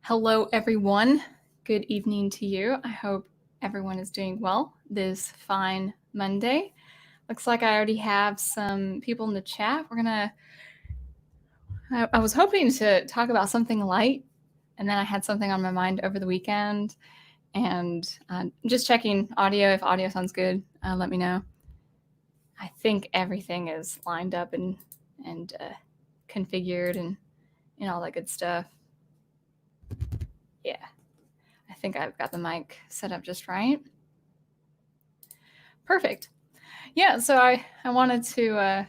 Hello, everyone. Good evening to you. I hope everyone is doing well this fine Monday. Looks like I already have some people in the chat. I was hoping to talk about something light, and then I had something on my mind over the weekend. And just checking audio. If audio sounds good, let me know. I think everything is lined up and configured and all that good stuff. Yeah. I think I've got the mic set up just right. Perfect. Yeah, so I wanted to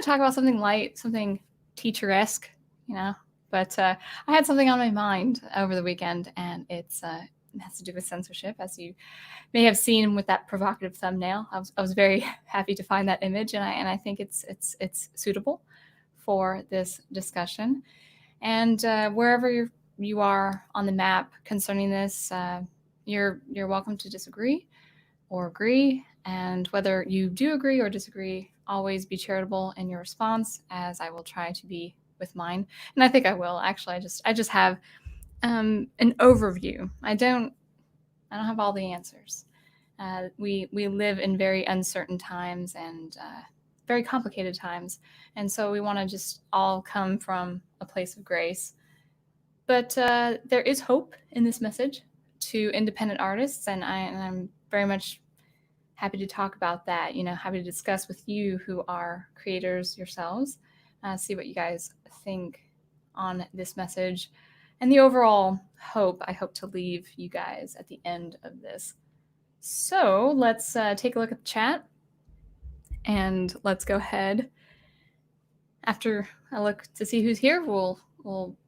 talk about something light, something teacher-esque, But I had something on my mind over the weekend, and it has to do with censorship, as you may have seen with that provocative thumbnail. I was very happy to find that image, and I think it's suitable for this discussion. And wherever you are on the map concerning this, you're welcome to disagree or agree. And whether you do agree or disagree, always be charitable in your response, as I will try to be with mine. And I think I will. Actually, I just have an overview. I don't have all the answers. We live in very uncertain times and very complicated times, and so we want to just all come from a place of grace. But there is hope in this message to independent artists, and I'm very much happy to talk about that. Happy to discuss with you who are creators yourselves, see what you guys think on this message, and the overall hope I hope to leave you guys at the end of this. So let's take a look at the chat, and let's go ahead. After I look to see who's here, we'll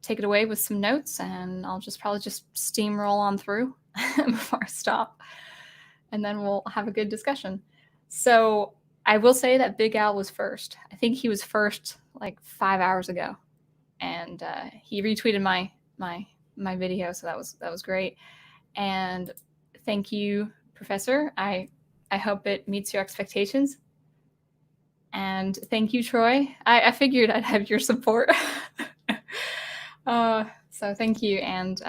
take it away with some notes, and I'll probably just steamroll on through before I stop, and then we'll have a good discussion. So I will say that Big Al was first. I think he was first like 5 hours ago, and he retweeted my video, so that was great. And thank you, Professor. I hope it meets your expectations. And thank you, Troy. I figured I'd have your support. So thank you, and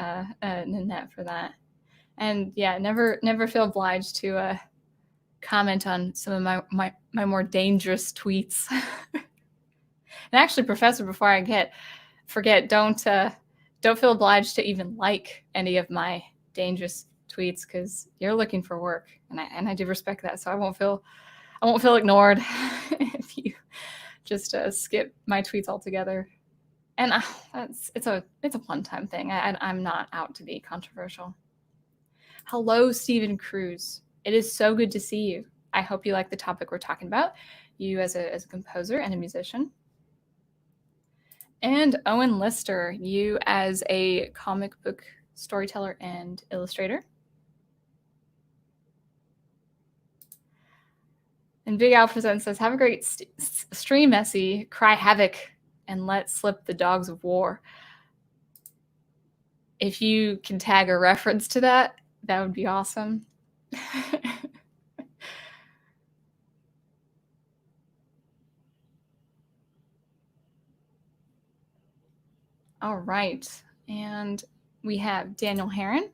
Nanette, for that. And yeah, never feel obliged to comment on some of my more dangerous tweets. And actually, Professor, before I forget, don't feel obliged to even like any of my dangerous tweets, because you're looking for work, and I do respect that. So I won't feel ignored if you just skip my tweets altogether. And it's a one-time thing. I'm not out to be controversial. Hello, Stephen Cruz. It is so good to see you. I hope you like the topic we're talking about, you as a composer and a musician. And Owen Lister, you as a comic book storyteller and illustrator. And Big Al Presents says, have a great stream, Messi. Cry havoc and let slip the dogs of war. If you can tag a reference to that, that would be awesome. All right. And we have Daniel Herron.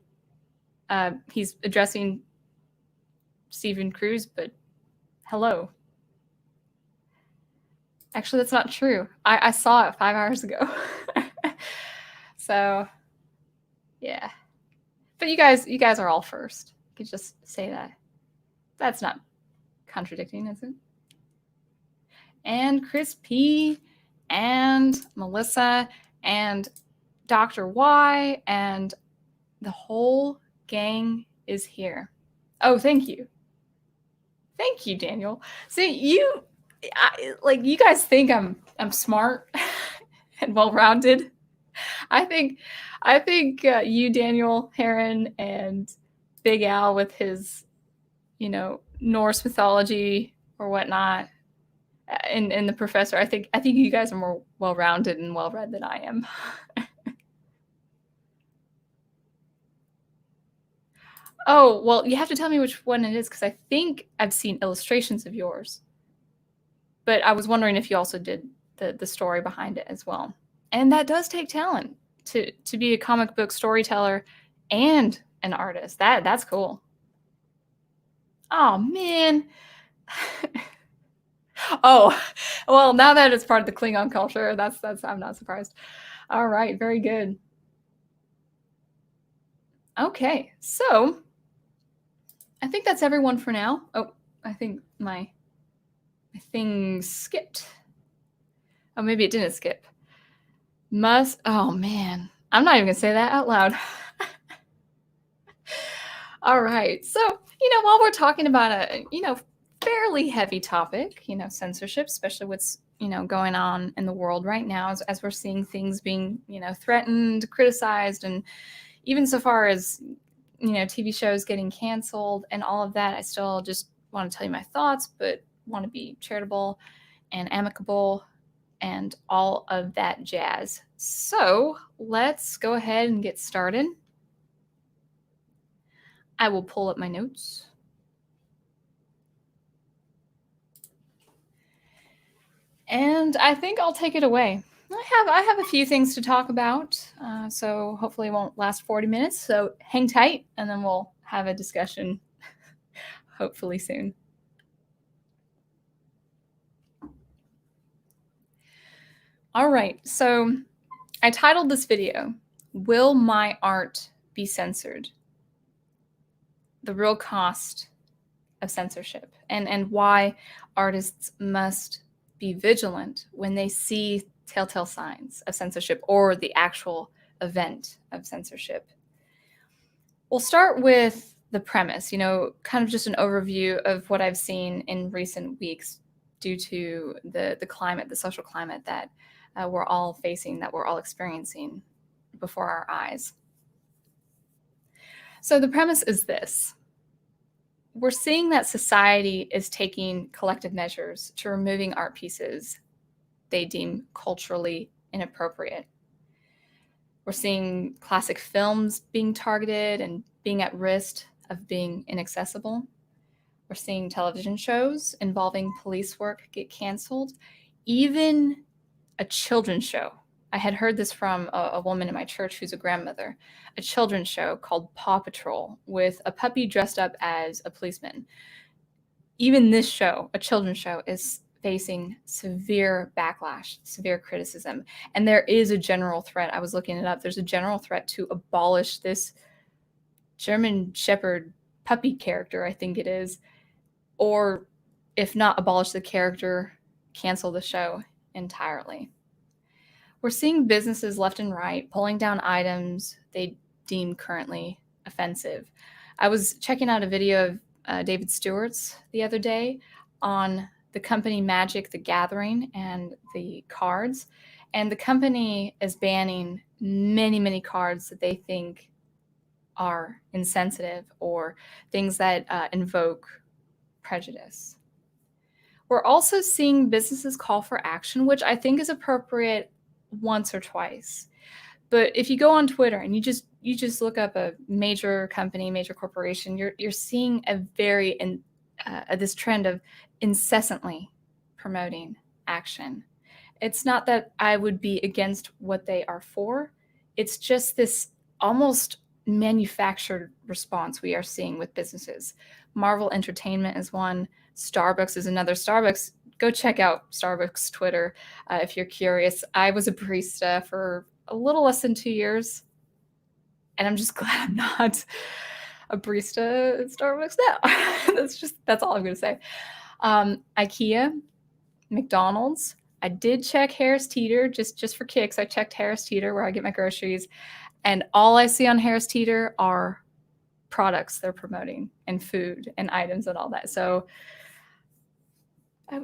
He's addressing Stephen Cruz, but hello. Actually, that's not true. I saw it 5 hours ago. So, yeah. But you guys are all first. You could just say that. That's not contradicting, is it? And Chris P. and Melissa and Dr. Y and the whole gang is here. Oh, thank you. Thank you, Daniel. See, you guys think I'm smart and well-rounded. I think you, Daniel Herron, and Big Al with his, Norse mythology or whatnot, and the Professor. I think you guys are more well-rounded and well-read than I am. Oh, well, you have to tell me which one it is, because I think I've seen illustrations of yours. But I was wondering if you also did the story behind it as well. And that does take talent to be a comic book storyteller and an artist. That's cool. Oh man. Oh, well, now that it's part of the Klingon culture, that's I'm not surprised. All right, very good. Okay, so I think that's everyone for now. Oh, I think my thing skipped. Oh, maybe it didn't skip. Oh man, I'm not even gonna say that out loud. All right, so while we're talking about a fairly heavy topic, censorship, especially what's going on in the world right now, as we're seeing things being threatened, criticized, and even so far as TV shows getting canceled and all of that, I still just want to tell you my thoughts, but want to be charitable and amicable and all of that jazz. So let's go ahead and get started. I will pull up my notes. And I think I'll take it away. I have a few things to talk about, so hopefully it won't last 40 minutes. So hang tight, and then we'll have a discussion hopefully soon. All right, so I titled this video, Will My Art Be Censored? The Real Cost of Censorship, and why artists must be vigilant when they see telltale signs of censorship or the actual event of censorship. We'll start with the premise, kind of just an overview of what I've seen in recent weeks due to the climate, the social climate that we're all facing, that we're all experiencing before our eyes. So the premise is this. We're seeing that society is taking collective measures to removing art pieces they deem culturally inappropriate. We're seeing classic films being targeted and being at risk of being inaccessible. We're seeing television shows involving police work get canceled. Even a children's show. I had heard this from a woman in my church who's a grandmother. A children's show called Paw Patrol with a puppy dressed up as a policeman. Even this show, a children's show, is facing severe backlash, severe criticism. And there is a general threat. I was looking it up. There's a general threat to abolish this German Shepherd puppy character, I think it is. Or if not abolish the character, cancel the show entirely. We're seeing businesses left and right pulling down items they deem currently offensive. I was checking out a video of David Stewart's the other day on the company Magic the Gathering and the cards. And the company is banning many, many cards that they think are insensitive or things that invoke prejudice. We're also seeing businesses call for action, which I think is appropriate once or twice. But if you go on Twitter and you just look up a major company, major corporation, you're seeing this trend of incessantly promoting action. It's not that I would be against what they are for. It's just this almost manufactured response we are seeing with businesses. Marvel Entertainment is one. Starbucks is another. Starbucks, go check out Starbucks Twitter if you're curious. I was a barista for a little less than 2 years, and I'm just glad I'm not a barista at Starbucks now. That's all I'm going to say. IKEA, McDonald's. I did check Harris Teeter just for kicks. I checked Harris Teeter where I get my groceries, and all I see on Harris Teeter are products they're promoting and food and items and all that. So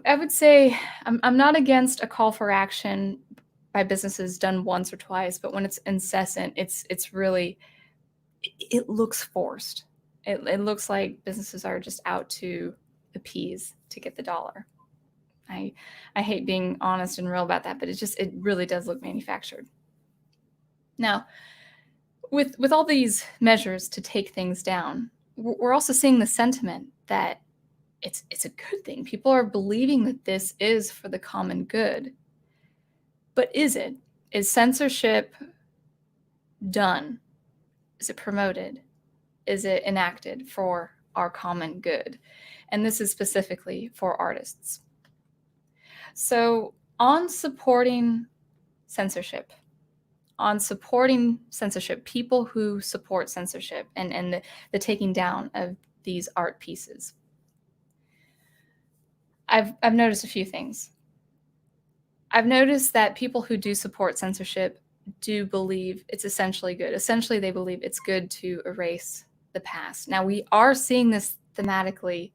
I would say I'm not against a call for action by businesses done once or twice, but when it's incessant, it's really, it looks forced. It looks like businesses are just out to appease, to get the dollar. I hate being honest and real about that, but it really does look manufactured. Now, with all these measures to take things down, we're also seeing the sentiment that it's a good thing. People are believing that this is for the common good. But is it? Is censorship done? Is it promoted? Is it enacted for our common good? And this is specifically for artists. So on supporting censorship, people who support censorship and the taking down of these art pieces, I've noticed a few things. I've noticed that people who do support censorship do believe it's essentially good. Essentially, they believe it's good to erase the past. Now, we are seeing this thematically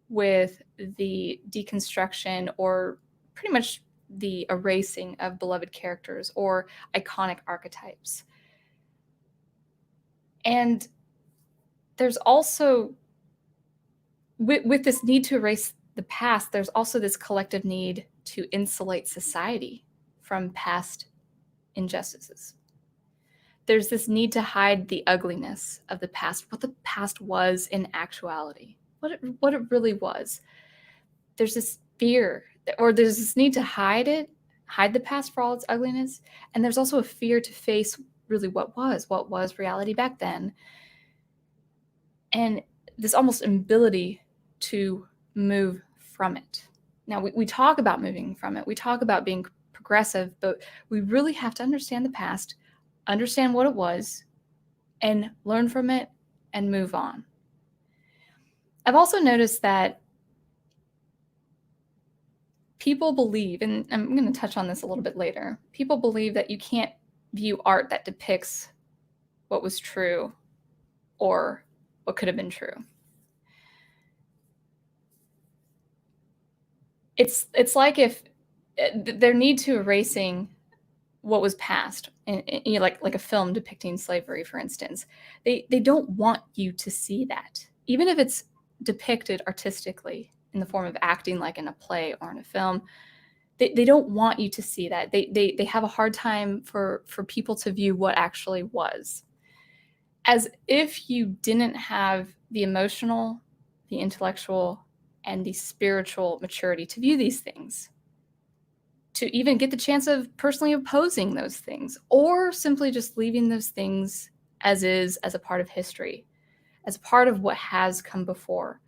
with the deconstruction or pretty much the erasing of beloved characters or iconic archetypes. And there's also, with this need to erase the past, there's also this collective need to insulate society from past injustices. There's this need to hide the ugliness of the past, what the past was in actuality, what it really was. There's this fear, or there's this need to hide the past for all its ugliness, and there's also a fear to face really what was reality back then, and this almost inability to move from it. Now, we talk about moving from it. We talk about being progressive, but we really have to understand the past, understand what it was, and learn from it and move on. I've also noticed that people believe, and I'm going to touch on this a little bit later, people believe that you can't view art that depicts what was true or what could have been true. It's like if their need to erasing what was past, and like a film depicting slavery, for instance, they don't want you to see that, even if it's depicted artistically in the form of acting, like in a play or in a film. They don't want you to see that. They have a hard time for people to view what actually was, as if you didn't have the emotional, the intellectual, and the spiritual maturity to view these things, to even get the chance of personally opposing those things, or simply just leaving those things as is, as a part of history, as a part of what has come before.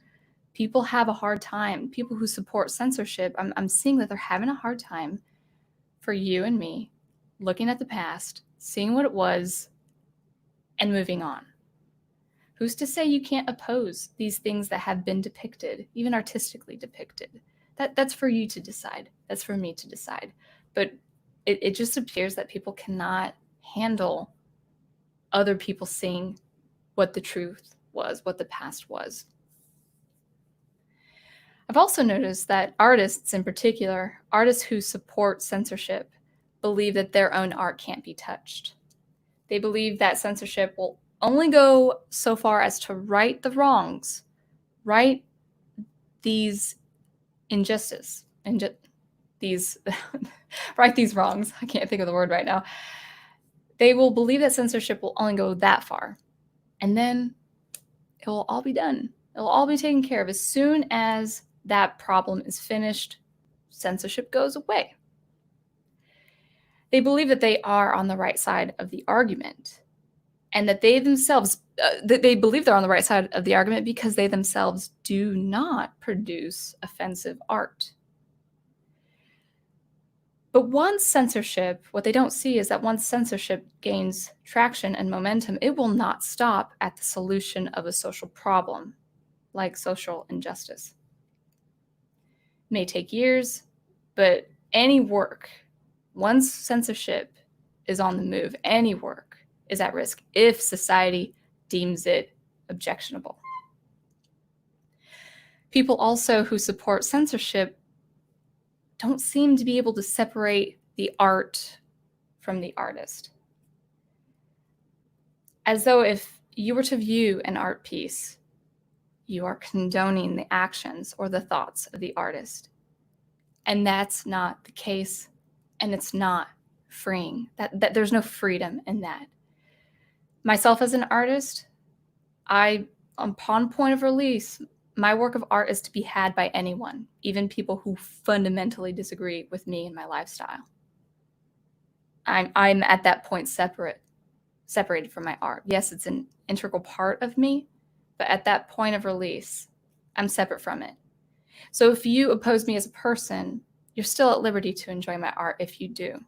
People have a hard time. People who support censorship, I'm seeing that they're having a hard time for you and me looking at the past, seeing what it was, and moving on. Who's to say you can't oppose these things that have been depicted, even artistically depicted? That's for you to decide. That's for me to decide. But it just appears that people cannot handle other people seeing what the truth was, what the past was. I've also noticed that artists in particular, artists who support censorship, believe that their own art can't be touched. They believe that censorship will only go so far as to right the wrongs, right these injustice, these right these wrongs. I can't think of the word right now. They will believe that censorship will only go that far, and then it will all be done. It will all be taken care of. As soon as that problem is finished, censorship goes away. They believe that they are on the right side of the argument, and that they themselves, they believe they're on the right side of the argument because they themselves do not produce offensive art. But once censorship, what they don't see is that once censorship gains traction and momentum, it will not stop at the solution of a social problem, like social injustice. It may take years, but any work, once censorship is on the move, any work is at risk if society deems it objectionable. People also who support censorship don't seem to be able to separate the art from the artist. As though if you were to view an art piece, you are condoning the actions or the thoughts of the artist. And that's not the case, and it's not freeing. That there's no freedom in that. Myself as an artist, upon point of release, my work of art is to be had by anyone, even people who fundamentally disagree with me and my lifestyle. I'm at that point separate. separated from my art. Yes, it's an integral part of me, but at that point of release, I'm separate from it. So if you oppose me as a person, you're still at liberty to enjoy my art if you do.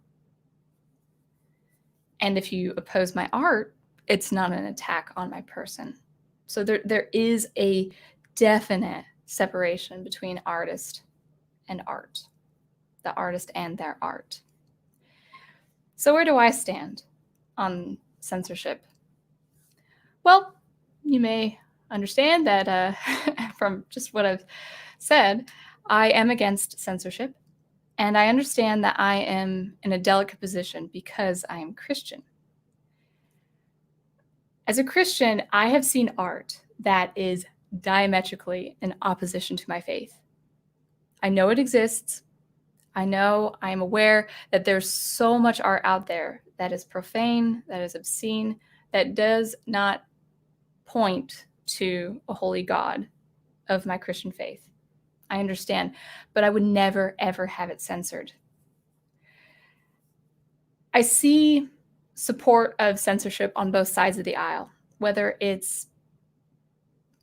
And if you oppose my art, it's not an attack on my person. So there is a definite separation between artist and art, the artist and their art. So where do I stand on censorship? Well, you may understand that from just what I've said, I am against censorship, and I understand that I am in a delicate position because I am Christian. As a Christian, I have seen art that is diametrically in opposition to my faith. I know it exists. I am aware that there's so much art out there that is profane, that is obscene, that does not point to a holy God of my Christian faith. I understand, but I would never, ever have it censored. I see support of censorship on both sides of the aisle, whether it's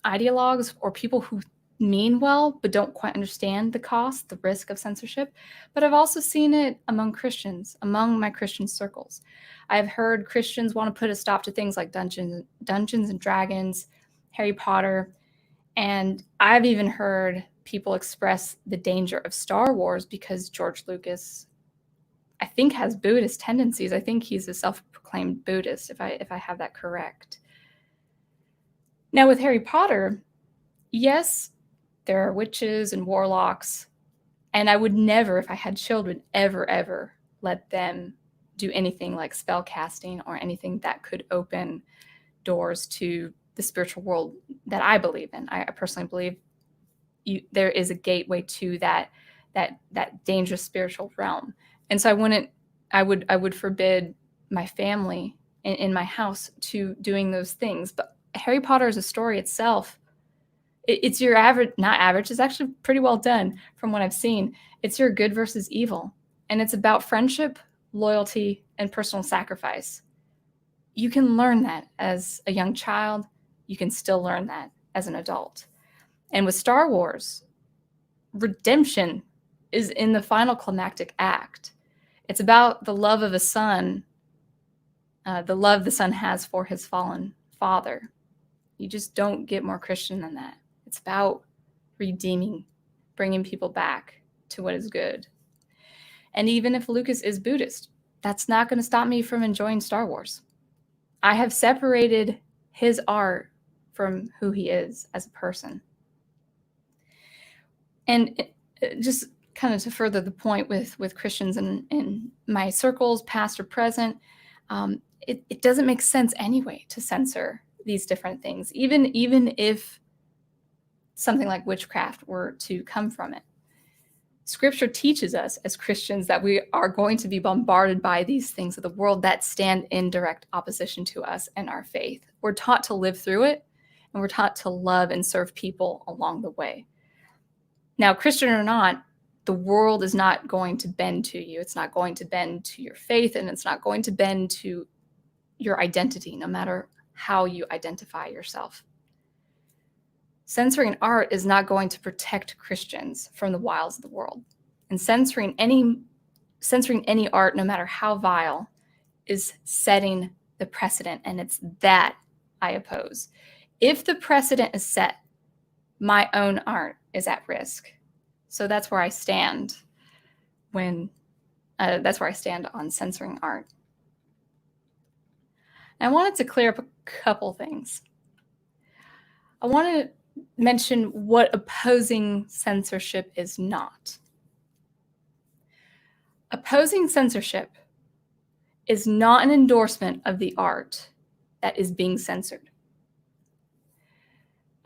ideologues or people who mean well but don't quite understand the cost, the risk of censorship. But I've also seen it among Christians, among my Christian circles. I've heard Christians want to put a stop to things like Dungeons and Dragons, Harry Potter, and I've even heard people express the danger of Star Wars because George Lucas, I think, has Buddhist tendencies. I think he's a self-proclaimed Buddhist, if I have that correct. Now with Harry Potter, yes, there are witches and warlocks, and I would never, if I had children, ever let them do anything like spell casting or anything that could open doors to the spiritual world that I believe in. I personally believe there is a gateway to that dangerous spiritual realm. And so I would forbid my family in my house to doing those things. But Harry Potter as a story itself, it's your average, not average, it's actually pretty well done from what I've seen. It's your good versus evil. And it's about friendship, loyalty, and personal sacrifice. You can learn that as a young child. You can still learn that as an adult. And with Star Wars, redemption is in the final climactic act. It's about the love of a son, the love the son has for his fallen father. You just don't get more Christian than that. It's about redeeming, bringing people back to what is good. And even if Lucas is Buddhist, that's not going to stop me from enjoying Star Wars. I have separated his art from who he is as a person. And just kind of to further the point with Christians in my circles, past or present, it doesn't make sense anyway to censor these different things, even if something like witchcraft were to come from it. Scripture teaches us as Christians that we are going to be bombarded by these things of the world that stand in direct opposition to us and our faith. We're taught to live through it, and we're taught to love and serve people along the way. Now, Christian or not, the world is not going to bend to you. It's not going to bend to your faith, and it's not going to bend to your identity, no matter how you identify yourself. Censoring art is not going to protect Christians from the wiles of the world. And censoring any art, no matter how vile, is setting the precedent, and it's that I oppose. If the precedent is set, my own art is at risk. So that's where I stand that's where I stand on censoring art. And I wanted to clear up a couple things. I want to mention what opposing censorship is not. Opposing censorship is not an endorsement of the art that is being censored.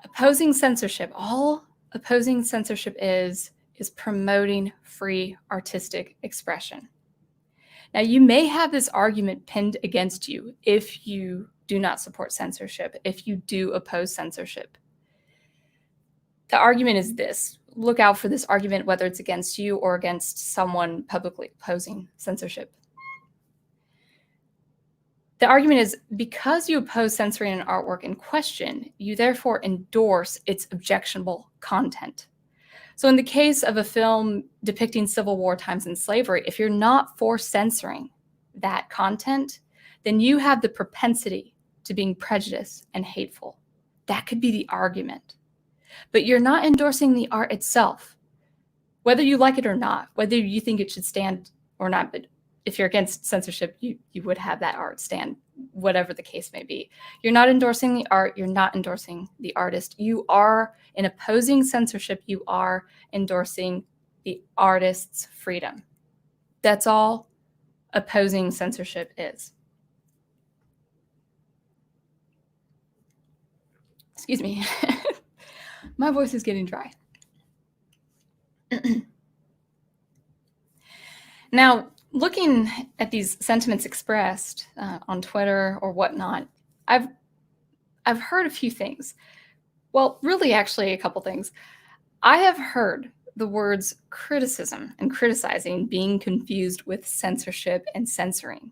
Opposing censorship, all opposing censorship is promoting free artistic expression. Now, you may have this argument pinned against you if you do not support censorship, if you do oppose censorship. The argument is this. Look out for this argument, whether it's against you or against someone publicly opposing censorship. The argument is, because you oppose censoring an artwork in question, you therefore endorse its objectionable content. So in the case of a film depicting Civil War times and slavery, if you're not for censoring that content, then you have the propensity to being prejudiced and hateful. That could be the argument. But you're not endorsing the art itself, whether you like it or not, whether you think it should stand or not. But if you're against censorship, you would have that art stand, whatever the case may be. You're not endorsing the art. You're not endorsing the artist. You are, in opposing censorship, you are endorsing the artist's freedom. That's all opposing censorship is. Excuse me. My voice is getting dry. Now, looking at these sentiments expressed on Twitter or whatnot, I've heard a few things. Well, really, actually, a couple things. I have heard the words criticism and criticizing being confused with censorship and censoring,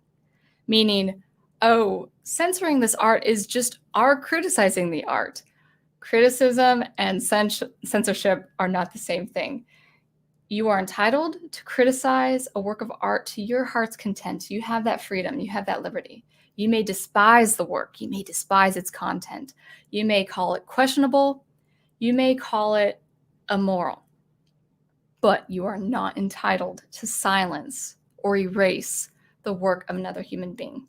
meaning, oh, censoring this art is just our criticizing the art. Criticism and censorship are not the same thing. You are entitled to criticize a work of art to your heart's content. You have that freedom. You have that liberty. You may despise the work. You may despise its content. You may call it questionable. You may call it immoral. But you are not entitled to silence or erase the work of another human being.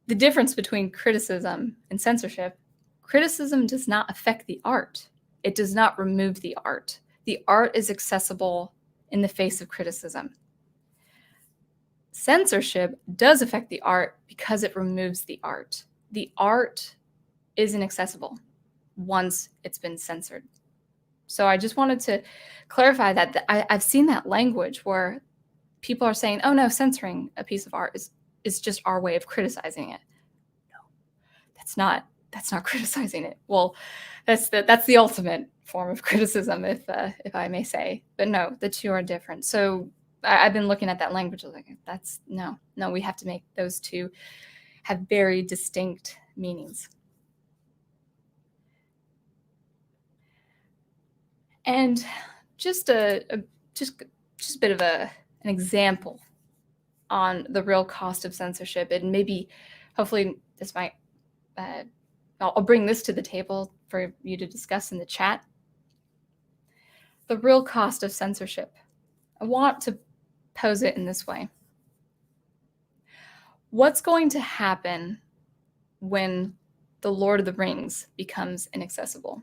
The difference between criticism and censorship: criticism does not affect the art. It does not remove the art. The art is accessible in the face of criticism. Censorship does affect the art because it removes the art. The art is inaccessible once it's been censored. So I just wanted to clarify that I've seen that language where people are saying, oh no, censoring a piece of art is just our way of criticizing it. No, that's not criticizing it. Well, that's the ultimate form of criticism, if I may say. But no, the two are different. So I've been looking at that language like, that's no, we have to make those two have very distinct meanings. And just a bit of an example on the real cost of censorship, and maybe hopefully this might I'll bring this to the table for you to discuss in the chat. The real cost of censorship. I want to pose it in this way. What's going to happen when The Lord of the Rings becomes inaccessible?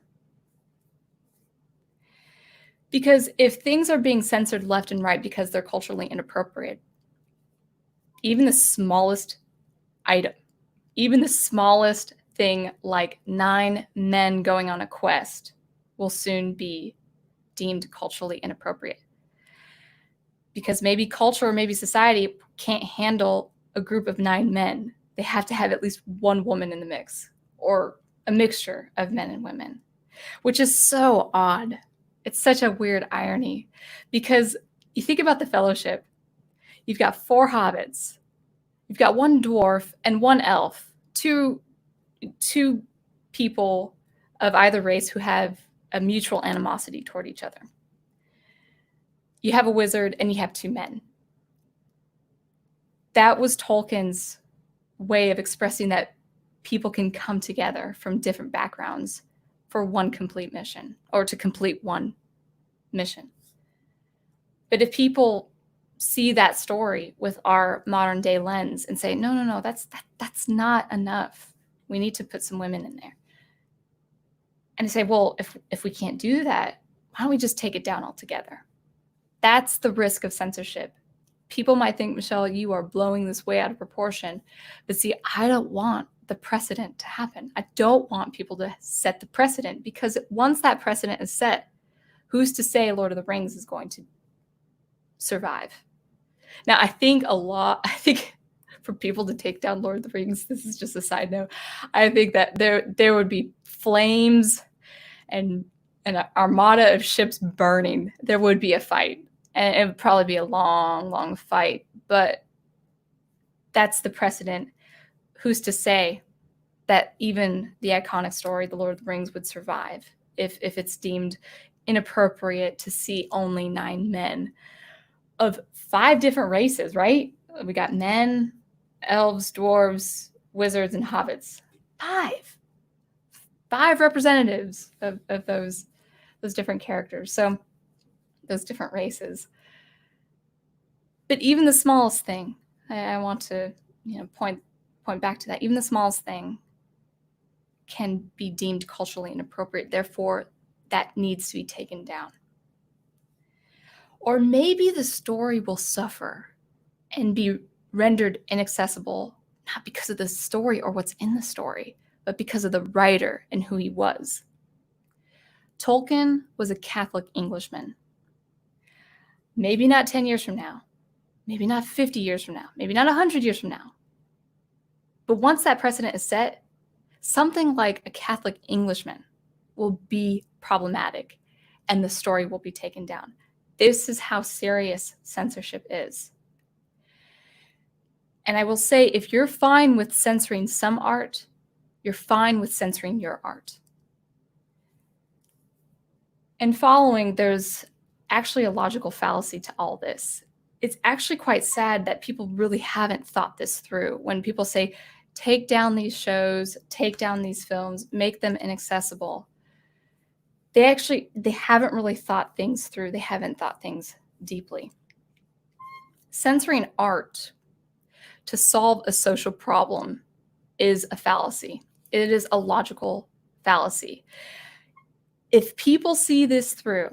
Because if things are being censored left and right because they're culturally inappropriate, even the smallest item, even the smallest thing like 9 men going on a quest will soon be deemed culturally inappropriate. Because maybe culture or maybe society can't handle a group of 9 men. They have to have at least one woman in the mix, or a mixture of men and women, which is so odd. It's such a weird irony, because you think about the Fellowship. You've got 4 hobbits. You've got 1 dwarf and 1 elf, two people of either race who have a mutual animosity toward each other. You have a wizard and you have 2 men. That was Tolkien's way of expressing that people can come together from different backgrounds for one complete mission, or to complete one mission. But if people see that story with our modern day lens and say, no, that's not enough. We need to put some women in there. And I say, well, if we can't do that, why don't we just take it down altogether? That's the risk of censorship. People might think, Michelle, you are blowing this way out of proportion. But see, I don't want the precedent to happen. I don't want people to set the precedent, because once that precedent is set, who's to say Lord of the Rings is going to survive? Now, I think for people to take down Lord of the Rings, this is just a side note, I think that there would be flames and an armada of ships burning. There would be a fight, and it would probably be a long, long fight, but that's the precedent who's to say that even the iconic story, The Lord of the Rings, would survive if it's deemed inappropriate to see only 9 men of 5 different races, right? We got men, elves, dwarves, wizards, and hobbits. 5 representatives of those different characters. So those different races. But even the smallest thing, I want to point back to that. Even the smallest thing can be deemed culturally inappropriate. Therefore, that needs to be taken down. Or maybe the story will suffer and be rendered inaccessible, not because of the story or what's in the story, but because of the writer and who he was. Tolkien was a Catholic Englishman. Maybe not 10 years from now, maybe not 50 years from now, maybe not 100 years from now. But once that precedent is set, something like a Catholic Englishman will be problematic and the story will be taken down. This is how serious censorship is. And I will say, if you're fine with censoring some art, you're fine with censoring your art. And following, there's actually a logical fallacy to all this. It's actually quite sad that people really haven't thought this through. When people say, take down these shows, take down these films, make them inaccessible, they haven't really thought things through. They haven't thought things deeply. Censoring art to solve a social problem is a fallacy. It is a logical fallacy. If people see this through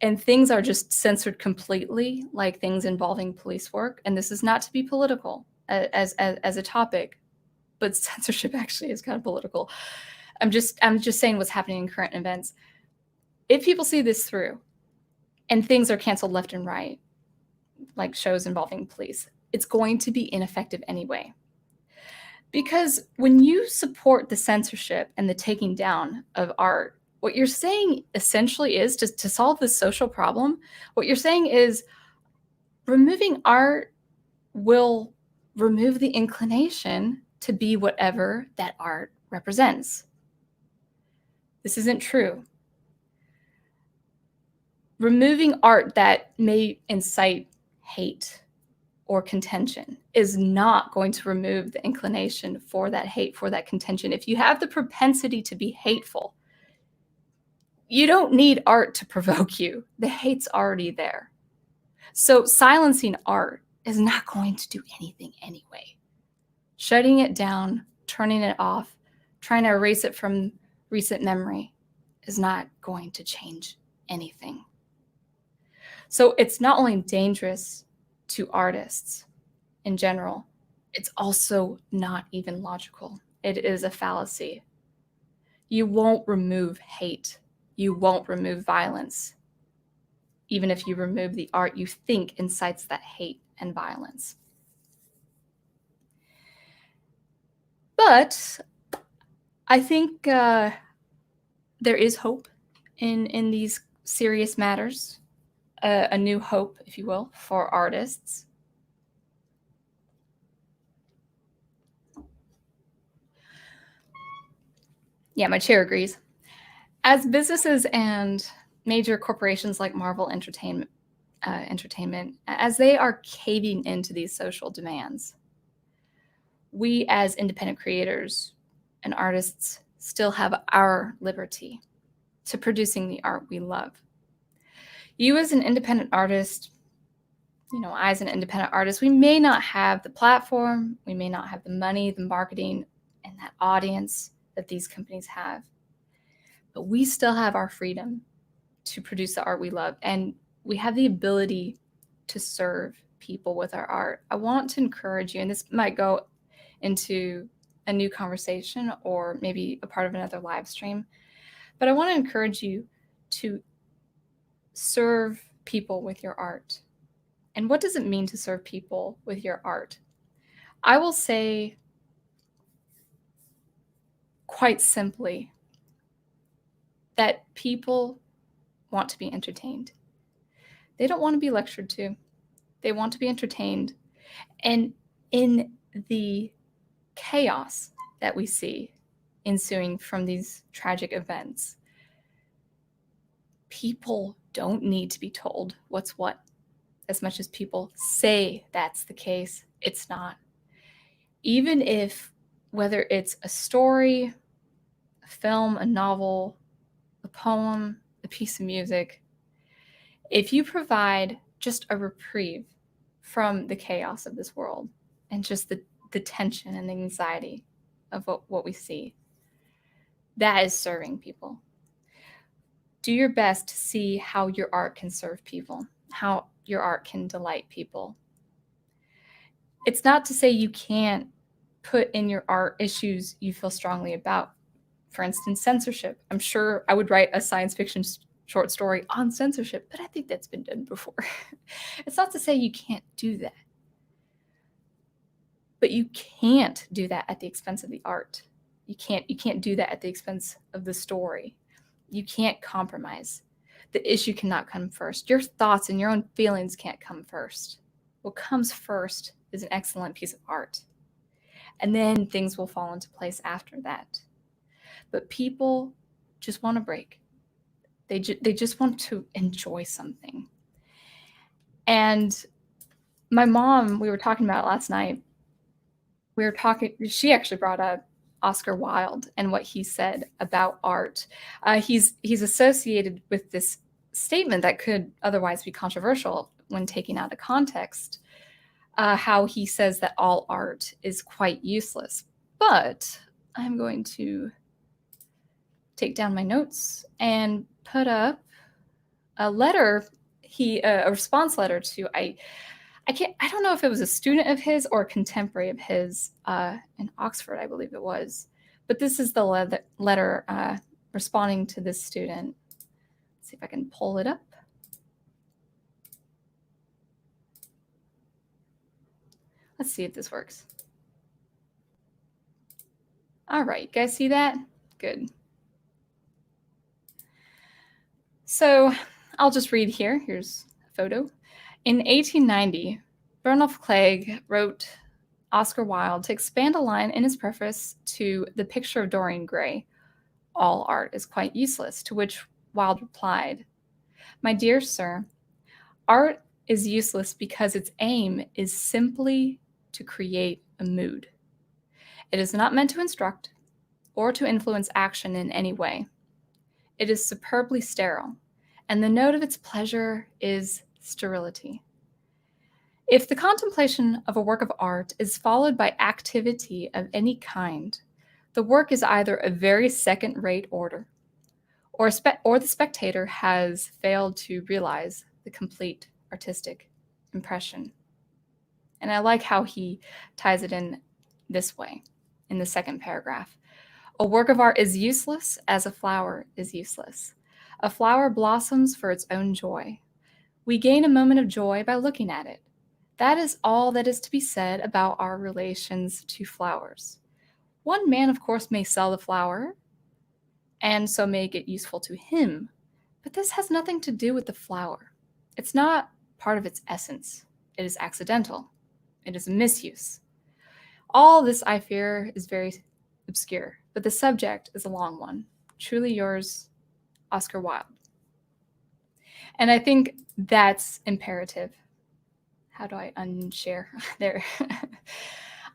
and things are just censored completely, like things involving police work, and this is not to be political as a topic, but censorship actually is kind of political. I'm just saying what's happening in current events. If people see this through and things are canceled left and right, like shows involving police, it's going to be ineffective anyway. Because when you support the censorship and the taking down of art, what you're saying essentially is, to solve this social problem, what you're saying is removing art will remove the inclination to be whatever that art represents. This isn't true. Removing art that may incite hate or contention is not going to remove the inclination for that hate, for that contention. If you have the propensity to be hateful, you don't need art to provoke you. The hate's already there. So silencing art is not going to do anything anyway. Shutting it down, turning it off, trying to erase it from recent memory is not going to change anything. So it's not only dangerous to artists in general, it's also not even logical. It is a fallacy. You won't remove hate. You won't remove violence, even if you remove the art you think incites that hate and violence. But I think there is hope in these serious matters. A new hope, if you will, for artists. Yeah, my chair agrees. As businesses and major corporations like Marvel Entertainment, as they are caving into these social demands, we as independent creators and artists still have our liberty to producing the art we love. You as an independent artist, I as an independent artist, we may not have the platform, we may not have the money, the marketing, and that audience that these companies have. But we still have our freedom to produce the art we love, and we have the ability to serve people with our art. I want to encourage you, and this might go into a new conversation or maybe a part of another live stream, but I want to encourage you to serve people with your art. And what does it mean to serve people with your art? I will say quite simply that people want to be entertained. They don't want to be lectured to. They want to be entertained. And in the chaos that we see ensuing from these tragic events, people don't need to be told what's what. As much as people say that's the case, it's not. Even if, whether it's a story, a film, a novel, a poem, a piece of music, if you provide just a reprieve from the chaos of this world and just the tension and anxiety of what we see, that is serving people. Do your best to see how your art can serve people, how your art can delight people. It's not to say you can't put in your art issues you feel strongly about. For instance, censorship. I'm sure I would write a science fiction short story on censorship, but I think that's been done before. It's not to say you can't do that. But you can't do that at the expense of the art. You can't do that at the expense of the story. You can't compromise. The issue cannot come first. Your thoughts and your own feelings can't come first. What comes first is an excellent piece of art. And then things will fall into place after that. But people just want a break. They just want to enjoy something. And my mom, we were talking about it last night. She actually brought up Oscar Wilde and what he said about art. He's associated with this statement that could otherwise be controversial when taken out of context, how he says that all art is quite useless. But I'm going to take down my notes and put up a letter, a response letter to, I don't know if it was a student of his or a contemporary of his in Oxford, I believe it was. But this is the letter responding to this student. Let's see if I can pull it up. Let's see if this works. All right, guys, see that? Good. So I'll just read here. Here's a photo. In 1890, Bernulf Clegg wrote Oscar Wilde to expand a line in his preface to The Picture of Dorian Gray, "All art is quite useless," to which Wilde replied, "My dear sir, art is useless because its aim is simply to create a mood. It is not meant to instruct or to influence action in any way. It is superbly sterile, and the note of its pleasure is sterility. If the contemplation of a work of art is followed by activity of any kind, the work is either a very second-rate order, or the spectator has failed to realize the complete artistic impression." And I like how he ties it in this way, in the second paragraph. "A work of art is useless as a flower is useless. A flower blossoms for its own joy. We gain a moment of joy by looking at it. That is all that is to be said about our relations to flowers. One man, of course, may sell the flower, and so make it useful to him, but this has nothing to do with the flower. It's not part of its essence. It is accidental. It is a misuse. All this, I fear, is very obscure, but the subject is a long one. Truly yours, Oscar Wilde." And I think that's imperative. How do I unshare there?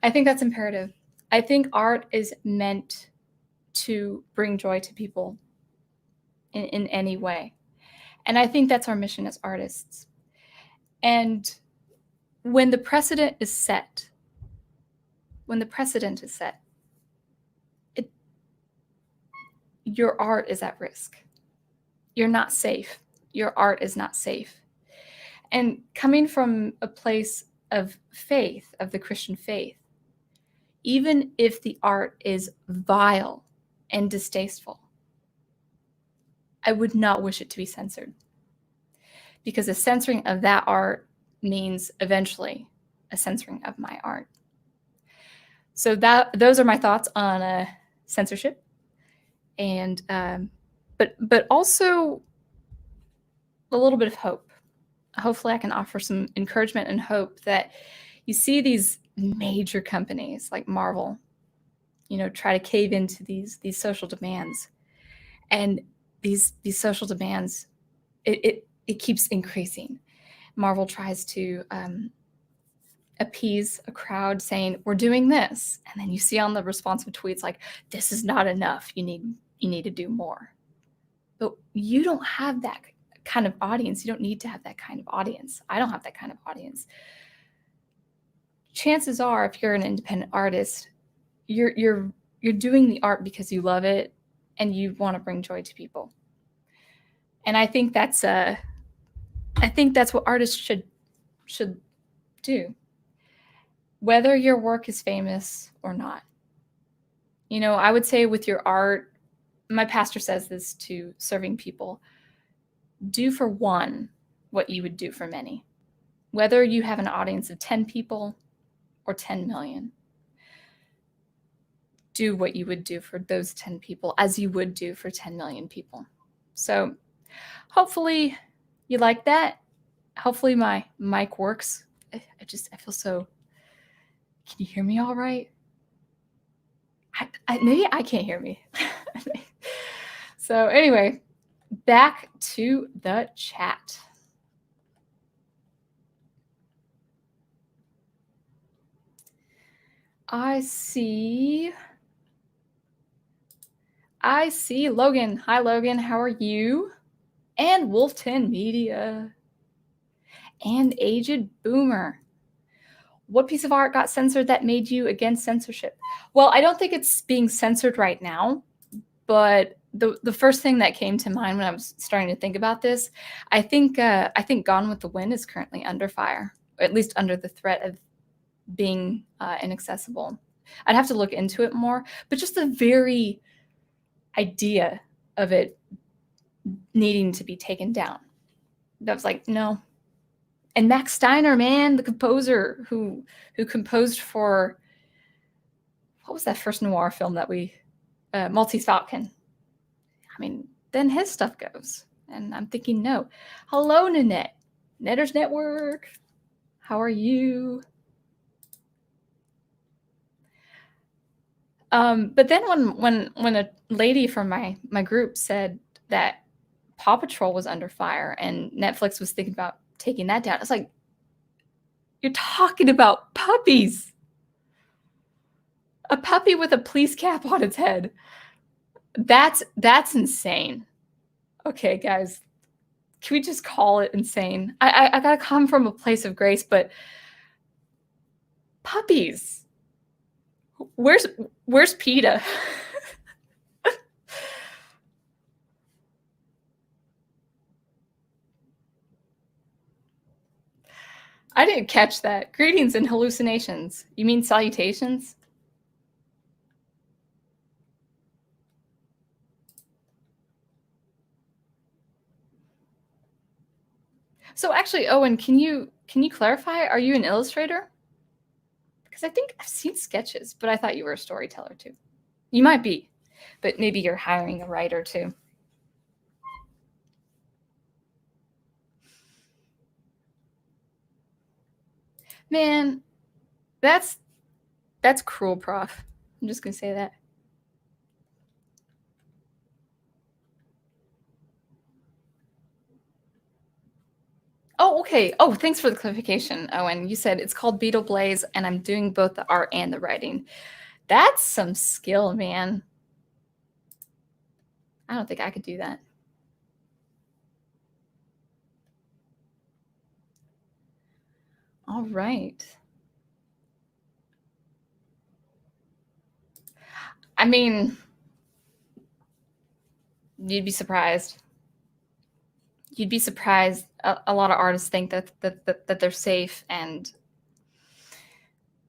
I think that's imperative. I think art is meant to bring joy to people in any way. And I think that's our mission as artists. And when the precedent is set, your art is at risk. You're not safe. Your art is not safe. And coming from a place of faith, of the Christian faith, even if the art is vile and distasteful, I would not wish it to be censored. Because a censoring of that art means eventually a censoring of my art. So those are my thoughts on censorship, and but also a little bit of hope. Hopefully I can offer some encouragement and hope that you see these major companies like Marvel try to cave into these social demands. And these social demands, it keeps increasing. Marvel tries to appease a crowd saying, we're doing this. And then you see on the responsive tweets like, this is not enough. You need to do more. But you don't have that kind of audience. You don't need to have that kind of audience. I don't have that kind of audience. Chances are, if you're an independent artist, you're doing the art because you love it and you want to bring joy to people. And I think that's what artists should do, whether your work is famous or not. I would say with your art, my pastor says this to serving people: do for one what you would do for many, whether you have an audience of 10 people or 10 million. Do what you would do for those 10 people as you would do for 10 million people. So hopefully you like that. Hopefully my mic works. I feel so. Can you hear me all right? Maybe I can't hear me. So anyway, back to the chat. I see Logan. Hi, Logan. How are you? And Wolfton Media. And Aged Boomer. What piece of art got censored that made you against censorship? Well, I don't think it's being censored right now, but the first thing that came to mind when I was starting to think about this, I think Gone with the Wind is currently under fire, or at least under the threat of being inaccessible. I'd have to look into it more, but just the very idea of it needing to be taken down, that was like, no. And Max Steiner, man, the composer who composed for, what was that first noir film that we, Maltese Falcon? I mean, then his stuff goes. And I'm thinking, no. Hello, Nanette. Netters Network. How are you? But then when a lady from my group said that Paw Patrol was under fire and Netflix was thinking about taking that down, it's like, you're talking about puppies. A puppy with a police cap on its head. That's insane. Okay, guys, can we just call it insane? I gotta come from a place of grace, but puppies. Where's PETA? I didn't catch that. Greetings and hallucinations. You mean salutations? So actually, Owen, can you clarify? Are you an illustrator? Because I think I've seen sketches, but I thought you were a storyteller too. You might be, but maybe you're hiring a writer too. Man, that's cruel, Prof. I'm just gonna say that. Oh, okay. Oh, thanks for the clarification, Owen. You said it's called Beetle Blaze, and I'm doing both the art and the writing. That's some skill, man. I don't think I could do that. All right. I mean, you'd be surprised. You'd be surprised. A lot of artists think that they're safe, and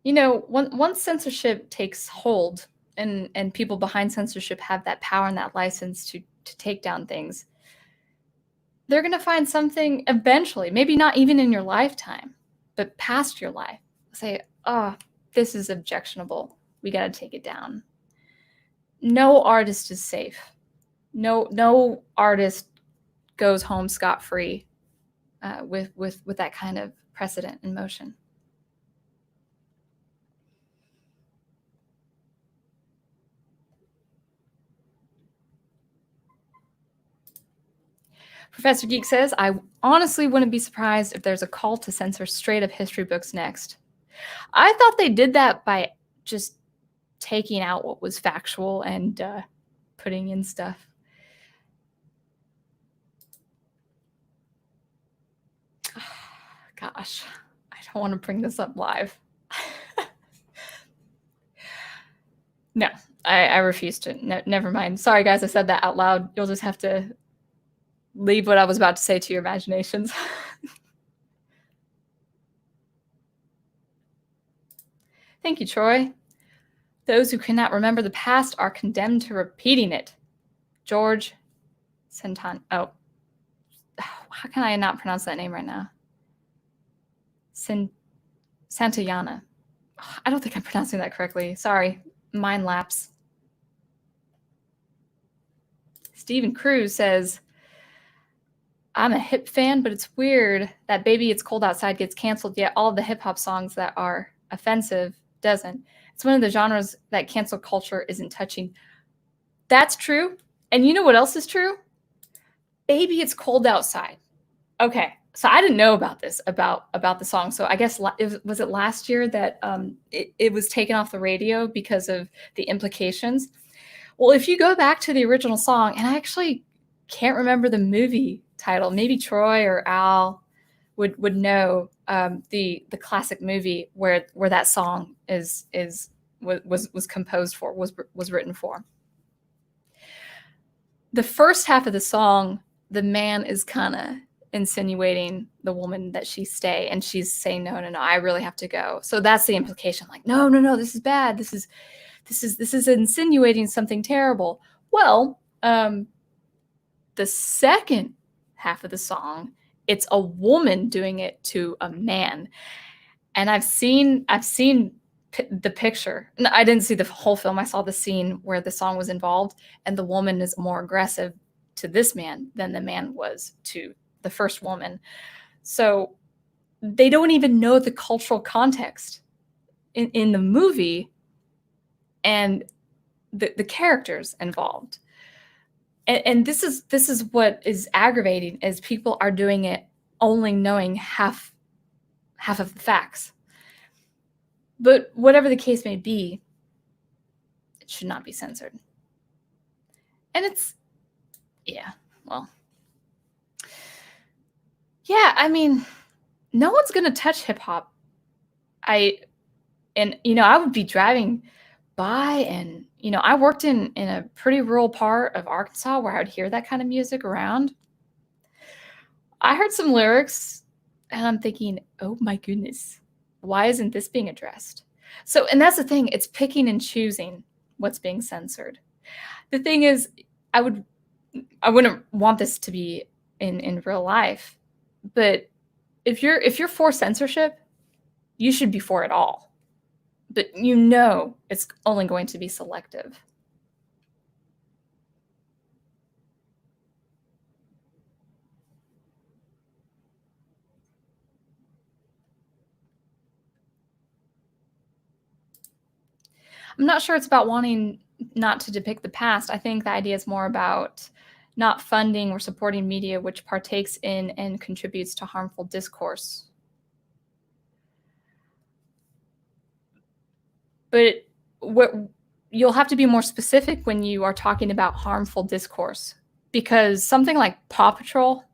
once censorship takes hold, and people behind censorship have that power and that license to take down things, they're going to find something eventually, maybe not even in your lifetime, but past your life. Say, oh, this is objectionable. We got to take it down. No artist is safe. No artist goes home scot-free with that kind of precedent in motion. 'Cause, Professor Geek says, I honestly wouldn't be surprised if there's a call to censor straight up history books next. I thought they did that by just taking out what was factual and putting in stuff. Gosh, I don't want to bring this up live. No, I refuse to. No, never mind. Sorry, guys, I said that out loud. You'll just have to leave what I was about to say to your imaginations. Thank you, Troy. Those who cannot remember the past are condemned to repeating it. George Santan. Oh, how can I not pronounce that name right now? Santayana. I don't think I'm pronouncing that correctly. Sorry, mind lapse. Stephen Cruz says, I'm a hip fan, but it's weird that Baby It's Cold Outside gets canceled, yet all of the hip hop songs that are offensive doesn't. It's one of the genres that cancel culture isn't touching. That's true. And you know what else is true? Baby It's Cold Outside. Okay. So I didn't know about this, about the song. So I guess, was it last year that it was taken off the radio because of the implications? Well, if you go back to the original song, and I actually can't remember the movie title, maybe Troy or Al would know the classic movie where that song was composed for, was written for. The first half of the song, the man is kind of insinuating the woman that she stay, and she's saying, no, I really have to go. So that's the implication, like, no, this is bad. This is insinuating something terrible. Well, the second half of the song, it's a woman doing it to a man. And I've seen the picture. No, I didn't see the whole film. I saw the scene where the song was involved, and the woman is more aggressive to this man than the man was to the first woman. So they don't even know the cultural context in the movie and the characters involved. And this is what is aggravating, is people are doing it only knowing half of the facts. But whatever the case may be, it should not be censored. And it's, yeah, well, yeah, I mean, no one's going to touch hip hop. I would be driving by, and, I worked in a pretty rural part of Arkansas where I would hear that kind of music around. I heard some lyrics and I'm thinking, oh my goodness, why isn't this being addressed? So, and that's the thing, it's picking and choosing what's being censored. The thing is, I wouldn't want this to be in real life, but if you're for censorship, you should be for it all. But it's only going to be selective. I'm not sure it's about wanting not to depict the past. I think the idea is more about not funding or supporting media which partakes in and contributes to harmful discourse. But you'll have to be more specific when you are talking about harmful discourse, because something like Paw Patrol,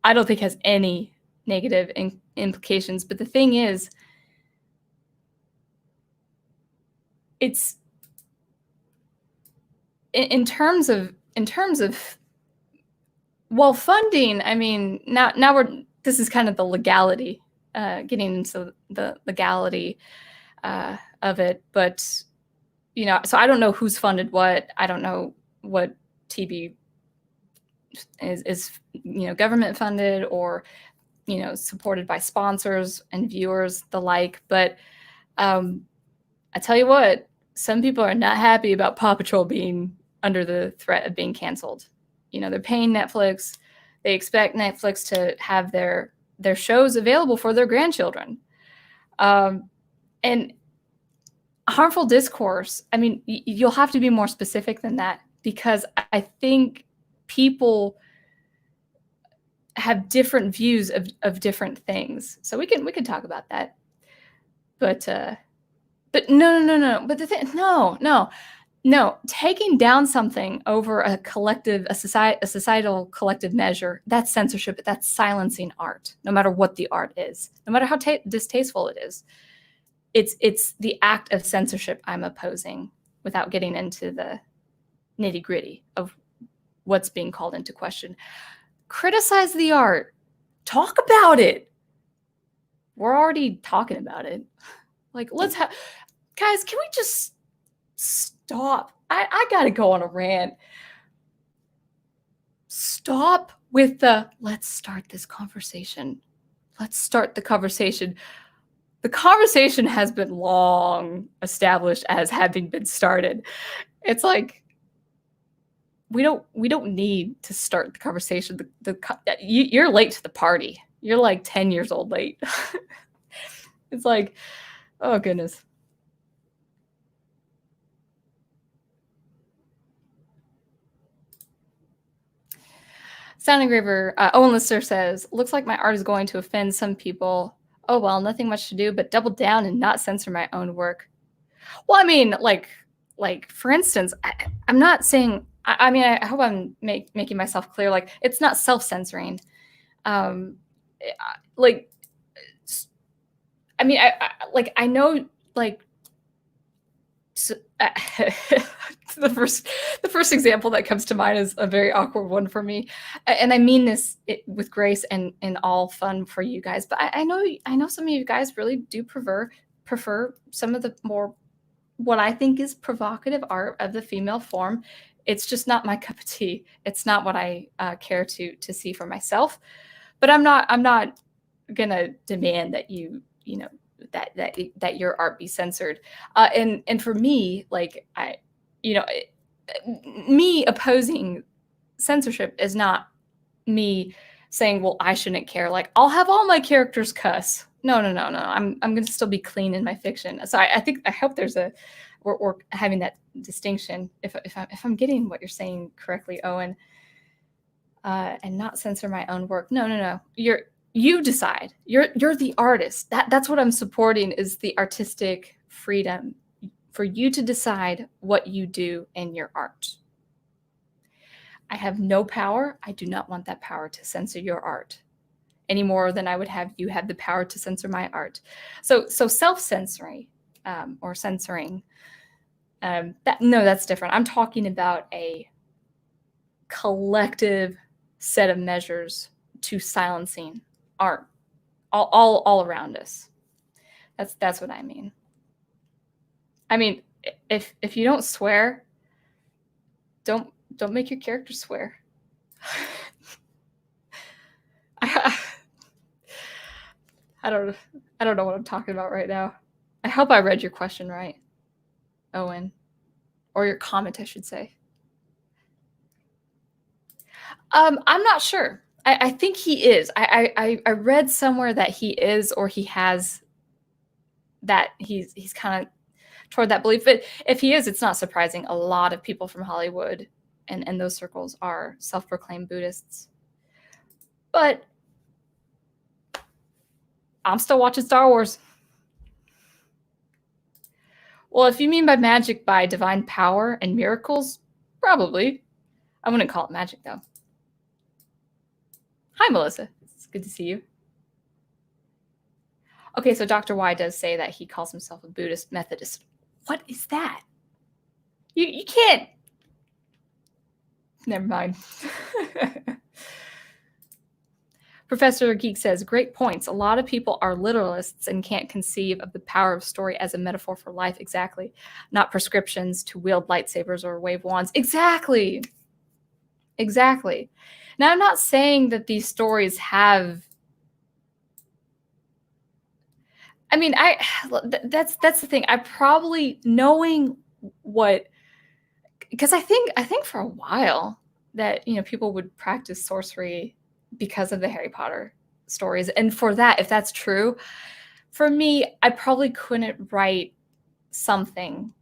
I don't think has any negative implications. But the thing is, it's in terms of well, funding. I mean, now this is kind of the legality, getting into the legality of it, but so I don't know who's funded what. I don't know what TV is government funded or supported by sponsors and viewers, the like. But I tell you what, some people are not happy about Paw Patrol being under the threat of being canceled. They're paying Netflix. They expect Netflix to have their shows available for their grandchildren. And harmful discourse, I mean, you'll have to be more specific than that, because I think people have different views of different things. So we can talk about that. But no. But the thing, no. Taking down something over a societal collective measure, that's censorship. That's silencing art, no matter what the art is, no matter how distasteful it is. It's the act of censorship I'm opposing, without getting into the nitty gritty of what's being called into question. Criticize the art. Talk about it. We're already talking about it. Like, let's have, guys, can we just stop? I gotta go on a rant. Stop with the, let's start this conversation. Let's start the conversation. The conversation has been long established as having been started. It's like, we don't need to start the conversation. You're late to the party. You're like 10 years old late. It's like, oh goodness. Sound Engraver, Owen Lister says, looks like my art is going to offend some people. Oh well, nothing much to do but double down and not censor my own work. Well, I mean, like for instance, I'm not saying, I hope I'm making myself clear. Like, it's not self-censoring. Like, I mean, I know, like, so, the first example that comes to mind is a very awkward one for me, and I mean this with grace and all fun for you guys. But I know some of you guys really do prefer some of the more, what I think is provocative art of the female form. It's just not my cup of tea. It's not what I care to see for myself. But I'm not gonna demand that you know that your art be censored. And for me, like, me opposing censorship is not me saying, well, I shouldn't care. Like, I'll have all my characters cuss. No. I'm gonna still be clean in my fiction. So I hope there's we're having that distinction. If I'm getting what you're saying correctly, Owen, and not censor my own work. No. You decide. You're the artist. That's what I'm supporting, is the artistic freedom for you to decide what you do in your art. I have no power. I do not want that power to censor your art any more than I would have you have the power to censor my art. So self-censoring or censoring, that's different. I'm talking about a collective set of measures to silencing art all around us. That's what I mean. I mean, if you don't swear, don't make your character swear. I don't know what I'm talking about right now. I hope I read your question right, Owen, or your comment, I should say. I'm not sure. I think he is. I read somewhere that he is, or he has, that he's kind of toward that belief. But if he is, it's not surprising. A lot of people from Hollywood and those circles are self-proclaimed Buddhists. But I'm still watching Star Wars. Well, if you mean by magic by divine power and miracles, probably. I wouldn't call it magic, though. Hi, Melissa. It's good to see you. Okay, so Dr. Y does say that he calls himself a Buddhist Methodist. What is that? You can't. Never mind. Professor Geek says, great points. A lot of people are literalists and can't conceive of the power of story as a metaphor for life. Exactly. Not prescriptions to wield lightsabers or wave wands. Exactly. Now, I'm not saying that these stories have, I mean, that's the thing. I probably, knowing what, because I think for a while that, people would practice sorcery because of the Harry Potter stories. And for that, if that's true, for me, I probably couldn't write something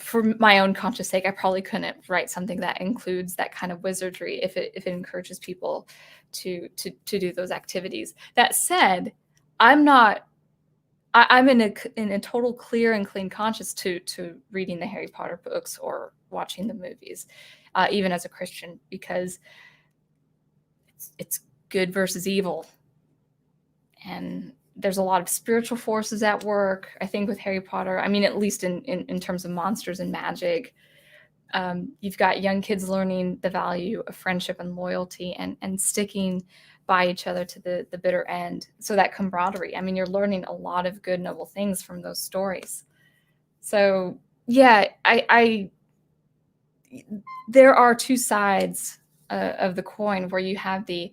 for my own conscious sake, I probably couldn't write something that includes that kind of wizardry if it encourages people to do those activities. That said, I'm in a total clear and clean conscience to reading the Harry Potter books or watching the movies, even as a Christian, because it's good versus evil, and there's a lot of spiritual forces at work. I think with Harry Potter, I mean, at least in terms of monsters and magic, you've got young kids learning the value of friendship and loyalty and sticking by each other to the bitter end. So that camaraderie, I mean, you're learning a lot of good, noble things from those stories. So yeah, there are two sides of the coin, where you have the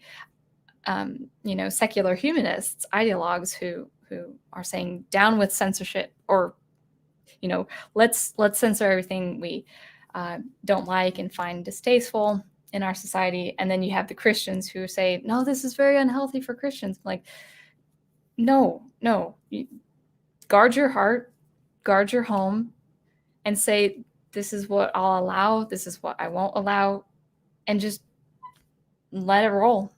secular humanists, ideologues who are saying down with censorship, or let's censor everything we don't like and find distasteful in our society. And then you have the Christians who say, no, this is very unhealthy for Christians. Like, no, guard your heart, guard your home, and say, this is what I'll allow, this is what I won't allow, and just let it roll.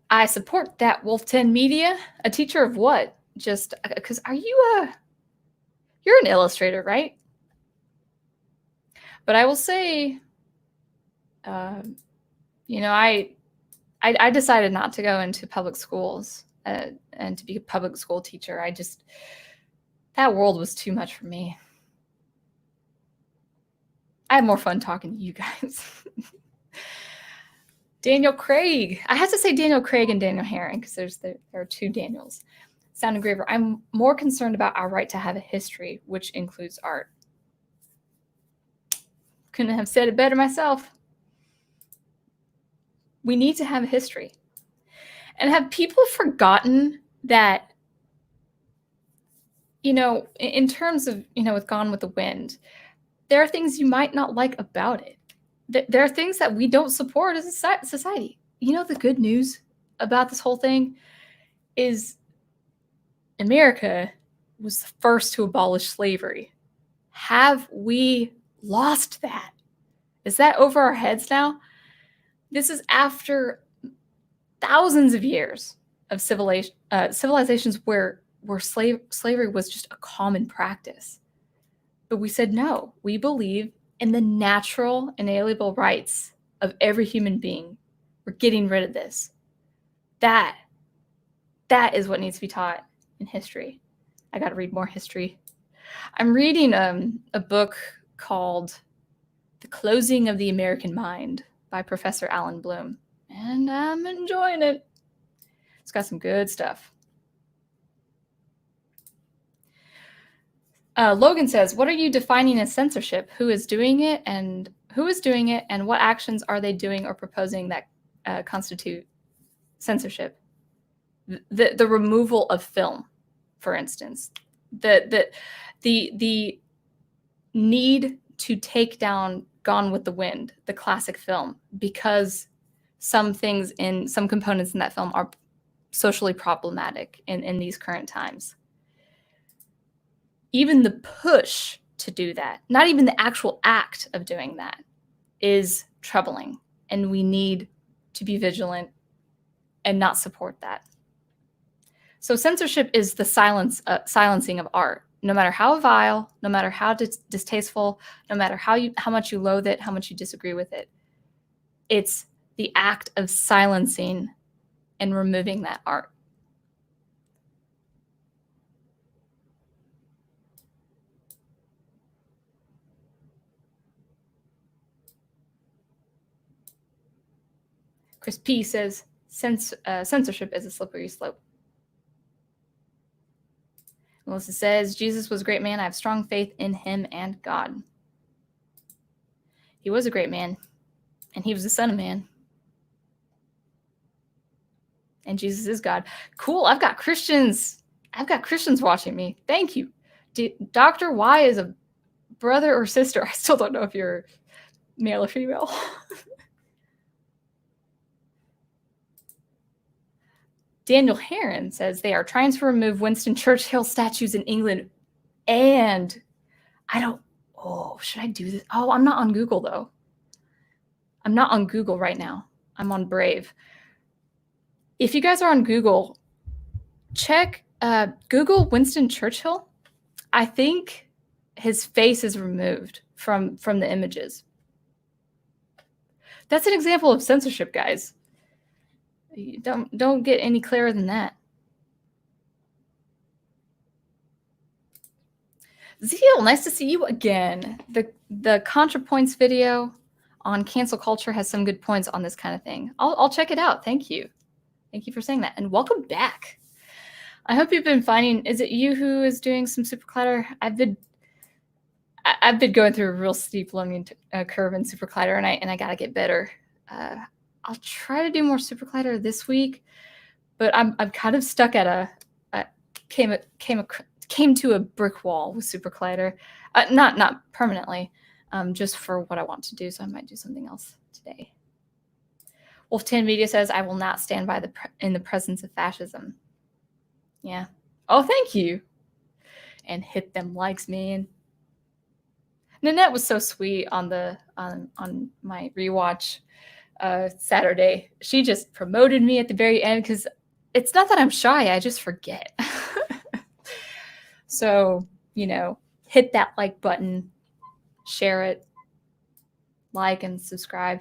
I support that, Wolf 10 Media. A teacher of what? Just because you're an illustrator, right? But I will say, I decided not to go into public schools and to be a public school teacher. That world was too much for me. I had more fun talking to you guys. Daniel Craig. I have to say Daniel Craig and Daniel Herring, because there are two Daniels. Sound Engraver. I'm more concerned about our right to have a history, which includes art. Couldn't have said it better myself. We need to have a history. And have people forgotten that, in terms of, with Gone with the Wind, there are things you might not like about it. There are things that we don't support as a society. The good news about this whole thing is America was the first to abolish slavery. Have we lost that? Is that over our heads now? This is after thousands of years of civilizations where slavery was just a common practice. But we said, no, we believe in the natural, inalienable rights of every human being. We're getting rid of this. That is what needs to be taught in history. I got to read more history. I'm reading a book called The Closing of the American Mind by Professor Alan Bloom, and I'm enjoying it. It's got some good stuff. Logan says, what are you defining as censorship? Who is doing it, and what actions are they doing or proposing that constitute censorship? The removal of film, for instance. The need to take down Gone with the Wind, the classic film, because some components in that film are socially problematic in these current times. Even the push to do that, not even the actual act of doing that, is troubling. And we need to be vigilant and not support that. So censorship is the silencing of art, no matter how vile, no matter how distasteful, no matter how much you loathe it, how much you disagree with it. It's the act of silencing and removing that art. Chris P. says, censorship is a slippery slope. Melissa says, Jesus was a great man. I have strong faith in him and God. He was a great man, and he was the Son of Man. And Jesus is God. Cool. I've got Christians watching me. Thank you. Dr. Y is a brother or sister. I still don't know if you're male or female. Daniel Heron says they are trying to remove Winston Churchill statues in England. And should I do this? Oh, I'm not on Google though. I'm not on Google right now. I'm on Brave. If you guys are on Google, check Google Winston Churchill. I think his face is removed from the images. That's an example of censorship, guys. You don't get any clearer than that. Zeal, nice to see you again. The ContraPoints video on cancel culture has some good points on this kind of thing. I'll check it out. Thank you. Thank you for saying that. And welcome back. I hope you've been finding, is it you who is doing some SuperCollider? I've been going through a real steep learning curve in SuperCollider, and I gotta get better. I'll try to do more SuperCollider this week, but I'm kind of stuck at came to a brick wall with SuperCollider. Not permanently, just for what I want to do. So I might do something else today. Wolf 10 Media says, I will not stand by in the presence of fascism. Yeah. Oh, thank you. And hit them likes, man. Nanette was so sweet on my rewatch Saturday. She just promoted me at the very end because it's not that I'm shy. I just forget. So, hit that like button, share it, like and subscribe.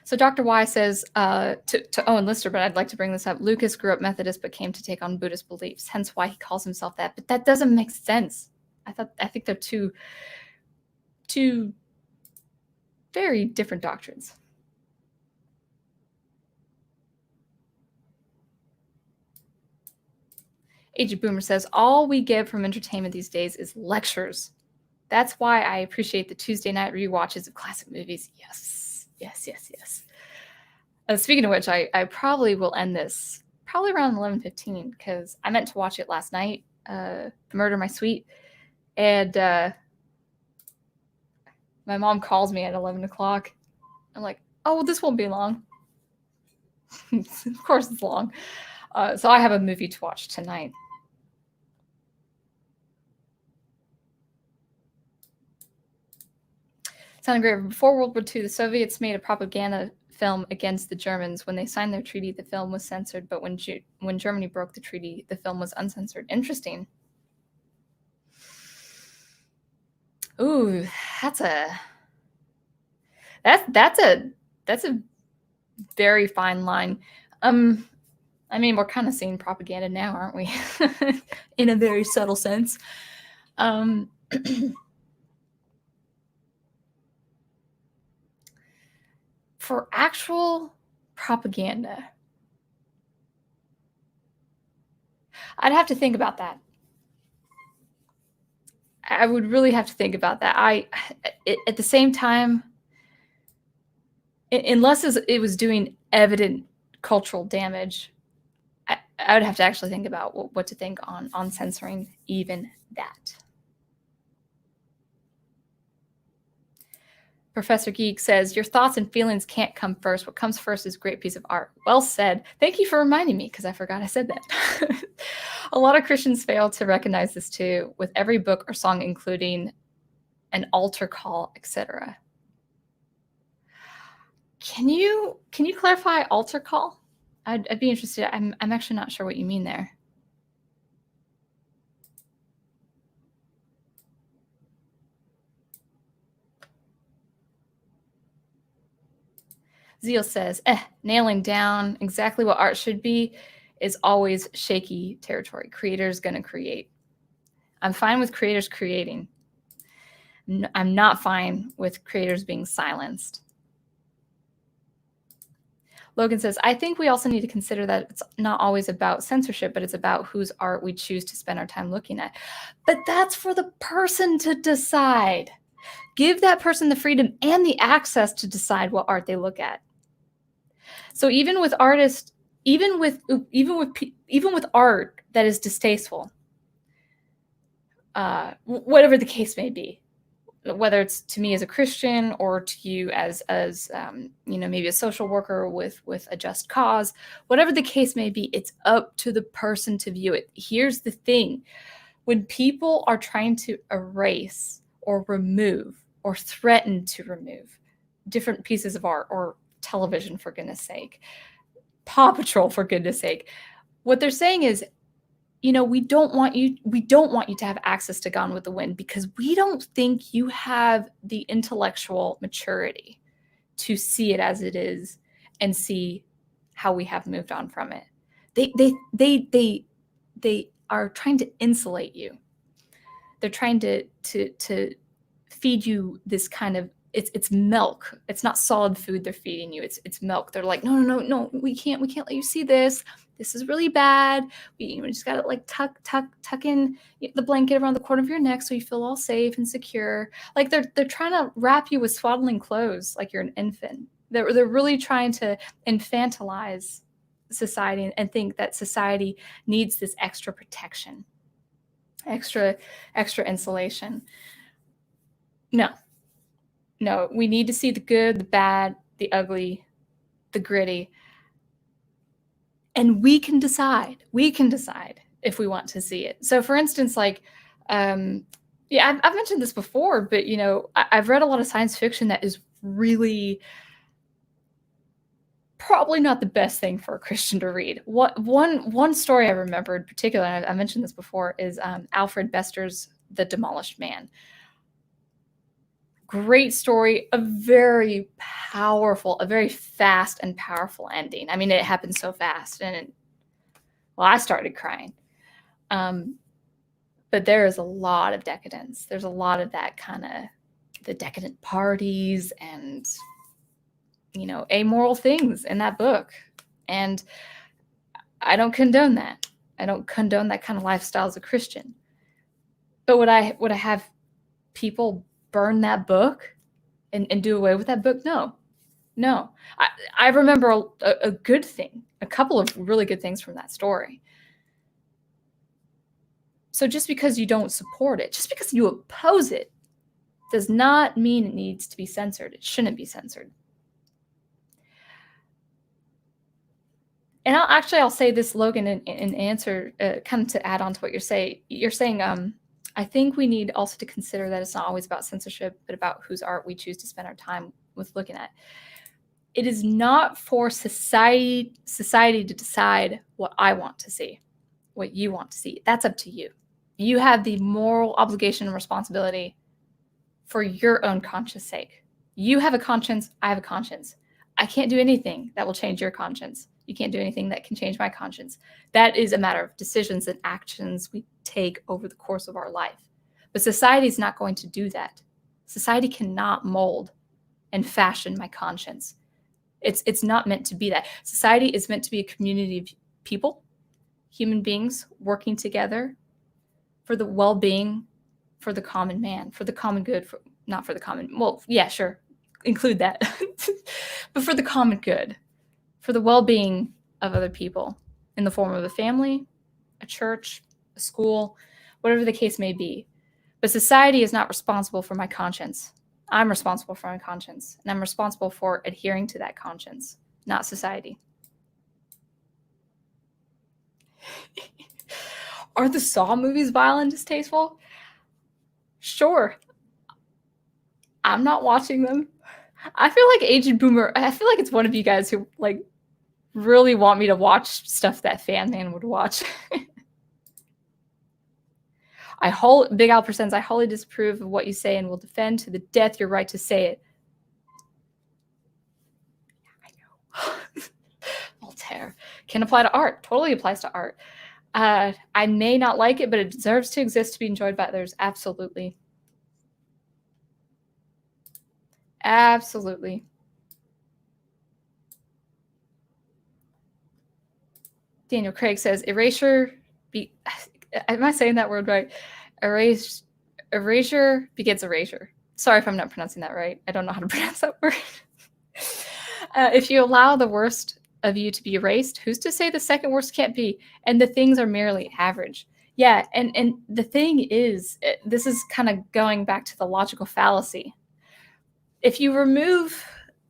So Dr. Y says to Owen Lister, but I'd like to bring this up. Lucas grew up Methodist but came to take on Buddhist beliefs, hence why he calls himself that. But that doesn't make sense. I think they're two very different doctrines. Agent Boomer says, all we get from entertainment these days is lectures. That's why I appreciate the Tuesday night rewatches of classic movies. Yes, yes, yes, yes. Speaking of which, I probably will end this probably around 11:15 because I meant to watch it last night, Murder My Sweet. And my mom calls me at 11 o'clock. I'm like, oh, well, this won't be long. Of course it's long. So I have a movie to watch tonight. Sound Engraver. Before World War II, the Soviets made a propaganda film against the Germans. When they signed their treaty, the film was censored, but when Germany broke the treaty, the film was uncensored. Interesting. Ooh, that's a very fine line. I mean, we're kind of seeing propaganda now, aren't we? In a very subtle sense. For actual propaganda, I'd have to think about that. I would really have to think about that. At the same time, unless it was doing evident cultural damage, I would have to actually think about what to think on censoring even that. Professor Geek says, your thoughts and feelings can't come first. What comes first is a great piece of art. Well said. Thank you for reminding me because I forgot I said that. A lot of Christians fail to recognize this too, with every book or song including an altar call, etc. Can you clarify altar call? I'd be interested. I'm actually not sure what you mean there. Zeal says, nailing down exactly what art should be is always shaky territory. Creators going to create. I'm fine with creators creating. I'm not fine with creators being silenced. Logan says, I think we also need to consider that it's not always about censorship, but it's about whose art we choose to spend our time looking at. But that's for the person to decide. Give that person the freedom and the access to decide what art they look at. So even with artists, even with art that is distasteful, whatever the case may be, whether it's to me as a Christian or to you as maybe a social worker with a just cause, whatever the case may be, it's up to the person to view it. Here's the thing. When people are trying to erase or remove or threaten to remove different pieces of art or television, for goodness sake, Paw Patrol, for goodness sake, what they're saying is, we don't want you to have access to Gone with the Wind because we don't think you have the intellectual maturity to see it as it is and see how we have moved on from it. They are trying to insulate you. They're trying to feed you this kind of, it's milk. It's not solid food they're feeding you. It's milk. They're like, no, we can't let you see this. This is really bad. We just got to like tuck in the blanket around the corner of your neck so you feel all safe and secure. Like they're trying to wrap you with swaddling clothes like you're an infant. They're really trying to infantilize society and think that society needs this extra protection, extra insulation. No, we need to see the good, the bad, the ugly, the gritty. And we can decide if we want to see it. So for instance, like, I've mentioned this before, but I've read a lot of science fiction that is really probably not the best thing for a Christian to read. One story I remembered particularly, I mentioned this before, is Alfred Bester's The Demolished Man. Great story, a very powerful, a very fast and powerful ending. I mean, it happened so fast, and I started crying. But there is a lot of decadence. There's a lot of that kind of the decadent parties and amoral things in that book. And I don't condone that. I don't condone that kind of lifestyle as a Christian. But would I have people burn that book and do away with that book? No. I remember a good thing, a couple of really good things from that story. So just because you don't support it, just because you oppose it, does not mean it needs to be censored. It shouldn't be censored. And I'll say this, Logan, in answer, kind of to add on to what you're saying. You're saying, I think we need also to consider that it's not always about censorship, but about whose art we choose to spend our time with looking at. It is not for society to decide what I want to see, what you want to see. That's up to you. You have the moral obligation and responsibility for your own conscience sake. You have a conscience. I have a conscience. I can't do anything that will change your conscience. You can't do anything that can change my conscience. That is a matter of decisions and actions we take over the course of our life. But society is not going to do that. Society cannot mold and fashion my conscience. It's not meant to be that. Society is meant to be a community of people, human beings working together for the well-being, for the common man, for the common good, not for the common, well, yeah, sure, include that, but for the common good, for the well-being of other people in the form of a family, a church, a school, whatever the case may be. But society is not responsible for my conscience. I'm responsible for my conscience, and I'm responsible for adhering to that conscience, not society. Are the Saw movies vile and distasteful? Sure. I'm not watching them. I feel like Agent Boomer, I feel like it's one of you guys who like really want me to watch stuff that Fan Man would watch. Big Al presents, I wholly disapprove of what you say and will defend to the death your right to say it. I know. Voltaire. Can apply to art. Totally applies to art. I may not like it, but it deserves to exist to be enjoyed by others. Absolutely. Absolutely. Daniel Craig says, erasure, am I saying that word right? Erasure begets erasure. Sorry if I'm not pronouncing that right. I don't know how to pronounce that word. If you allow the worst of you to be erased, who's to say the second worst can't be? And the things are merely average. Yeah, and the thing is, this is kind of going back to the logical fallacy. If you remove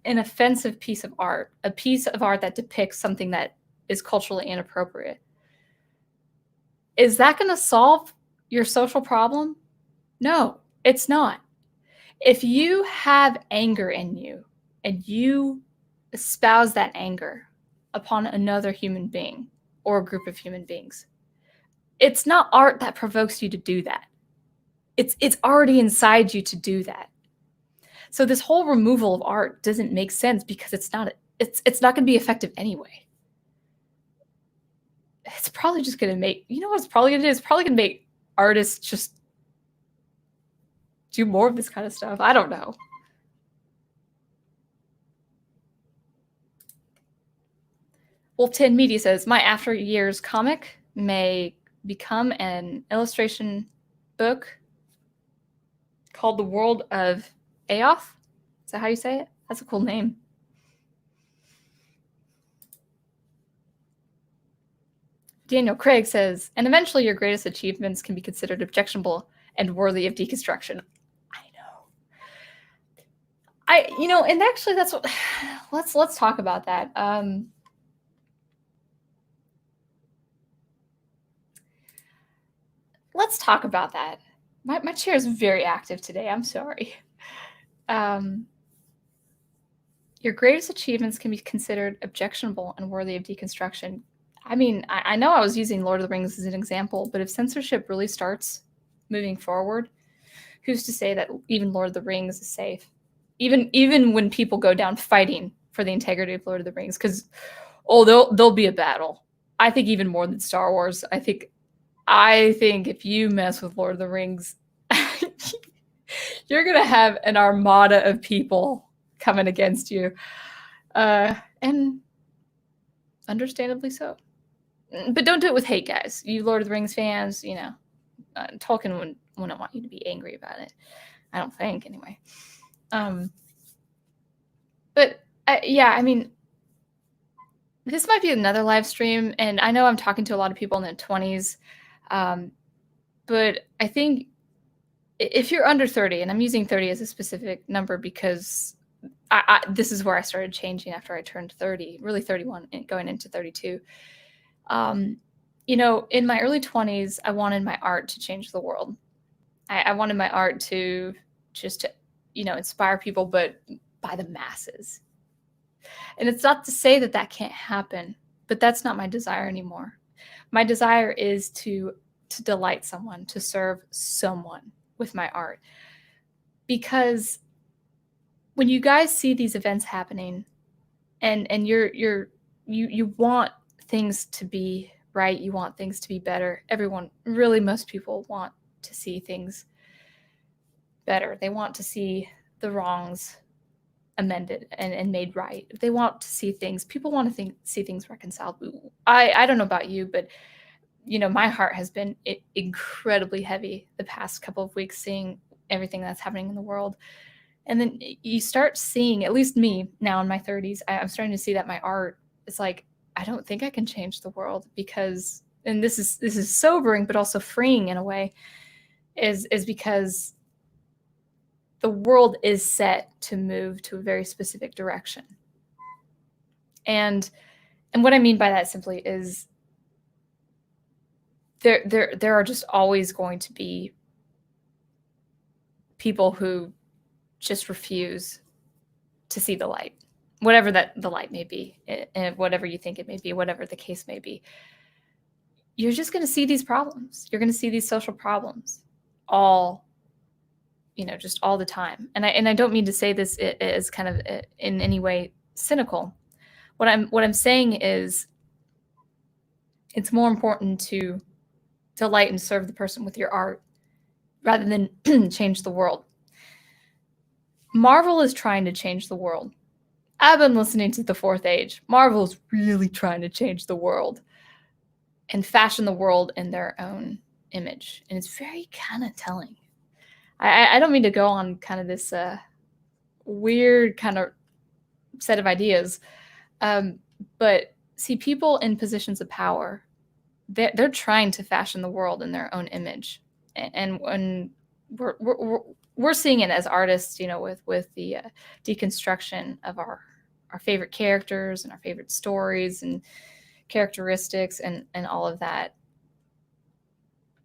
an offensive piece of art, a piece of art that depicts something that is culturally inappropriate, is that going to solve your social problem? No, it's not. If you have anger in you and you espouse that anger upon another human being or a group of human beings, it's not art that provokes you to do that. It's already inside you to do that. So this whole removal of art doesn't make sense because it's not going to be effective anyway. It's probably just going to make, you know what it's probably going to do? It's probably going to make artists just do more of this kind of stuff. I don't know. Wolf 10 Media says, my After Years comic may become an illustration book called The World of Aoth. Is that how you say it? That's a cool name. Daniel Craig says, and eventually your greatest achievements can be considered objectionable and worthy of deconstruction. I know. And actually that's what, let's talk about that. Let's talk about that. My chair is very active today. I'm sorry. Your greatest achievements can be considered objectionable and worthy of deconstruction. I mean, I know I was using Lord of the Rings as an example, but if censorship really starts moving forward, who's to say that even Lord of the Rings is safe? Even when people go down fighting for the integrity of Lord of the Rings, because there'll be a battle. I think even more than Star Wars. I think if you mess with Lord of the Rings, you're gonna have an armada of people coming against you, and understandably so. But don't do it with hate, guys. You Lord of the Rings fans, Tolkien wouldn't want you to be angry about it. I don't think, anyway. But yeah, I mean, this might be another live stream, and I know I'm talking to a lot of people in their 20s, but I think if you're under 30, and I'm using 30 as a specific number because this is where I started changing after I turned 30, really 31, and going into 32. In my early 20s, I wanted my art to change the world. I wanted my art to inspire people, but by the masses. And it's not to say that that can't happen, but that's not my desire anymore. My desire is to delight someone, to serve someone with my art. Because when you guys see these events happening and you want things to be right, you want things to be better. Most people want to see things better. They want to see the wrongs amended and made right. They want to see people want to see things reconciled. I don't know about you, but my heart has been incredibly heavy the past couple of weeks seeing everything that's happening in the world. And then you start seeing, at least me now in my 30s, I'm starting to see that my art is like, I don't think I can change the world because, and this is sobering, but also freeing in a way, is because the world is set to move to a very specific direction. And what I mean by that simply is there are just always going to be people who just refuse to see the light, whatever the light may be, and whatever you think it may be, whatever the case may be. You're just going to see these problems. You're going to see these social problems just all the time. And I don't mean to say this as kind of in any way cynical. What I'm saying is it's more important to delight and serve the person with your art rather than change the world. Marvel is trying to change the world. I've been listening to The Fourth Age. Marvel is really trying to change the world and fashion the world in their own image. And it's very kind of telling. I don't mean to go on kind of this weird kind of set of ideas, but see, people in positions of power, they're trying to fashion the world in their own image, and when we're seeing it as artists, with the deconstruction of our favorite characters and our favorite stories and characteristics and all of that.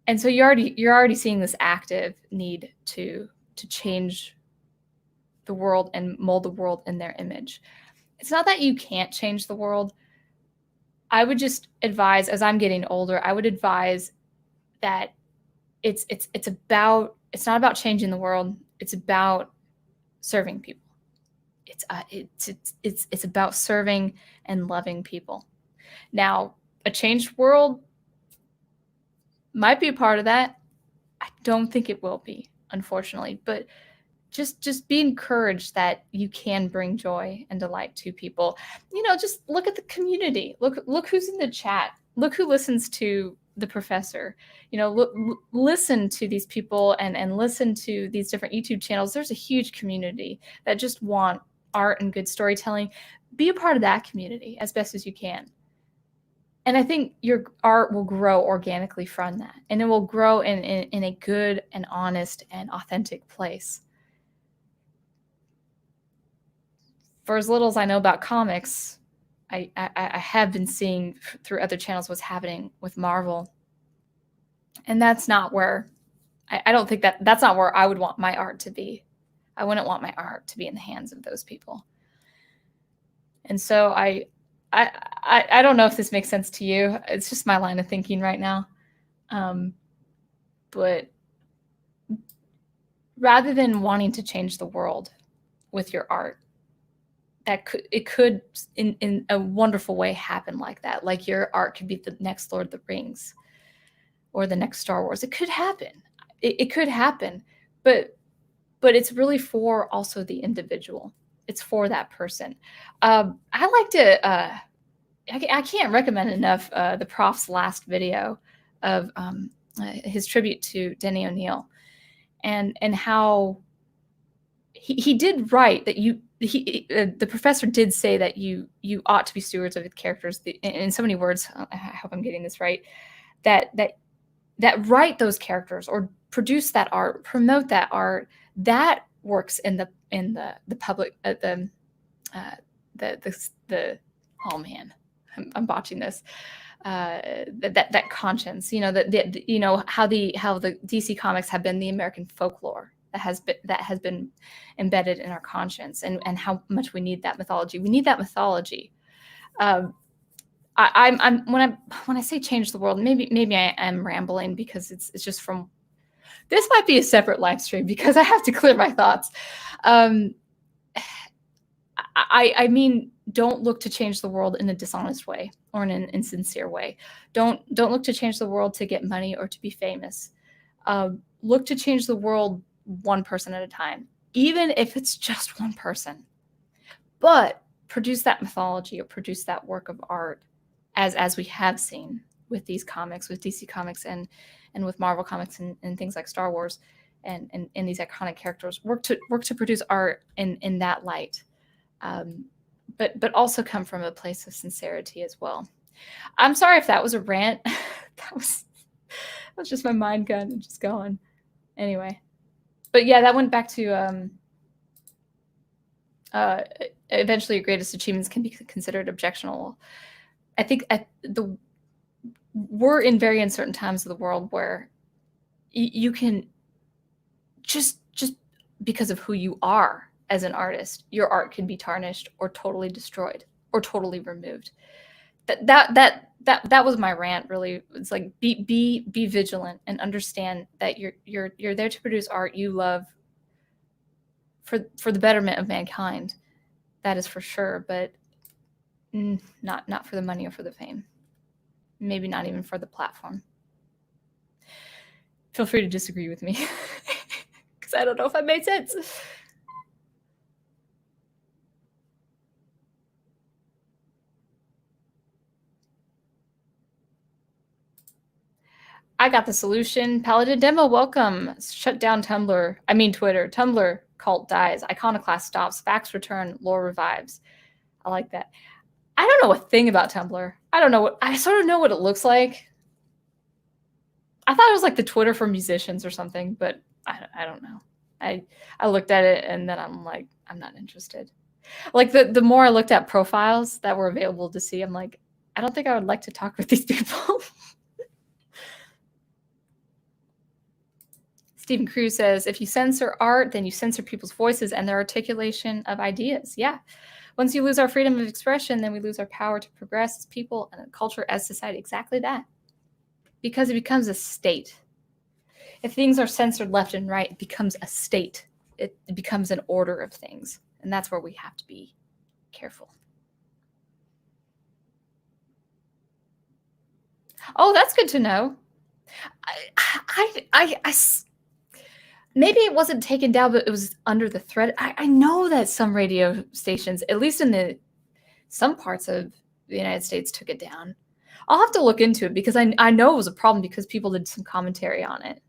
And so you're already seeing this active need to change the world and mold the world in their image. It's not that you can't change the world. I would just advise, as I'm getting older, I would advise that it's not about changing the world. It's about serving people. It's about serving and loving people. Now, a changed world might be a part of that. I don't think it will be, unfortunately, but just be encouraged that you can bring joy and delight to people. Just look at the community. Look who's in the chat. Look who listens to the professor. Listen to these people and listen to these different YouTube channels. There's a huge community that just want art and good storytelling. Be a part of that community as best as you can. And I think your art will grow organically from that. And it will grow in a good and honest and authentic place. For as little as I know about comics, I have been seeing through other channels what's happening with Marvel. And that's not where, I don't think that's not where I would want my art to be. I wouldn't want my art to be in the hands of those people. And so I don't know if this makes sense to you. It's just my line of thinking right now. But rather than wanting to change the world with your art, it could in a wonderful way happen like that. Like your art could be the next Lord of the Rings or the next Star Wars. It could happen. It could happen. But it's really for also the individual. It's for that person. I like to, I can't recommend enough the Prof's last video of his tribute to Denny O'Neil and how he did write that the professor did say that you ought to be stewards of the characters. In so many words, I hope I'm getting this right, that write those characters or produce that art, promote that art, that works in the public oh man, I'm botching this. That conscience, how the DC comics have been the American folklore that has been embedded in our conscience, and how much we need that mythology. We need that mythology. I'm when I say change the world, maybe I am rambling because it's just from. This might be a separate live stream because I have to clear my thoughts. I mean, don't look to change the world in a dishonest way or in an insincere way. Don't look to change the world to get money or to be famous. Look to change the world one person at a time, even if it's just one person. But produce that mythology or produce that work of art as we have seen with these comics, with DC Comics and with Marvel Comics and things like Star Wars and these iconic characters. Work to produce art in that light. But also come from a place of sincerity as well. I'm sorry if that was a rant. that was just my mind gun and just going. Anyway. But yeah, that went back to eventually your greatest achievements can be considered objectionable. I think we're in very uncertain times of the world where you can just because of who you are as an artist, your art can be tarnished or totally destroyed or totally removed. That was my rant. Really, it's like be vigilant and understand that you're there to produce art you love for the betterment of mankind. That is for sure, but not for the money or for the fame. Maybe not even for the platform. Feel free to disagree with me because I don't know if that made sense. I got the solution. Paladin Demo, welcome. Shut down Tumblr. I mean Twitter. Tumblr cult dies. Iconoclast stops. Facts return. Lore revives. I like that. I don't know a thing about Tumblr. I don't know I sort of know what it looks like. I thought it was like the Twitter for musicians or something, but I don't know. I looked at it and then I'm like, I'm not interested. Like the more I looked at profiles that were available to see, I'm like, I don't think I would like to talk with these people. Stephen Cruz says, if you censor art, then you censor people's voices and their articulation of ideas. Yeah. Once you lose our freedom of expression, then we lose our power to progress as people and a culture as society. Exactly that. Because it becomes a state. If things are censored left and right, it becomes a state. It becomes an order of things. And that's where we have to be careful. Oh, that's good to know. Maybe it wasn't taken down, but it was under the threat. I know that some radio stations, at least in some parts of the United States, took it down. I'll have to look into it because I know it was a problem because people did some commentary on it.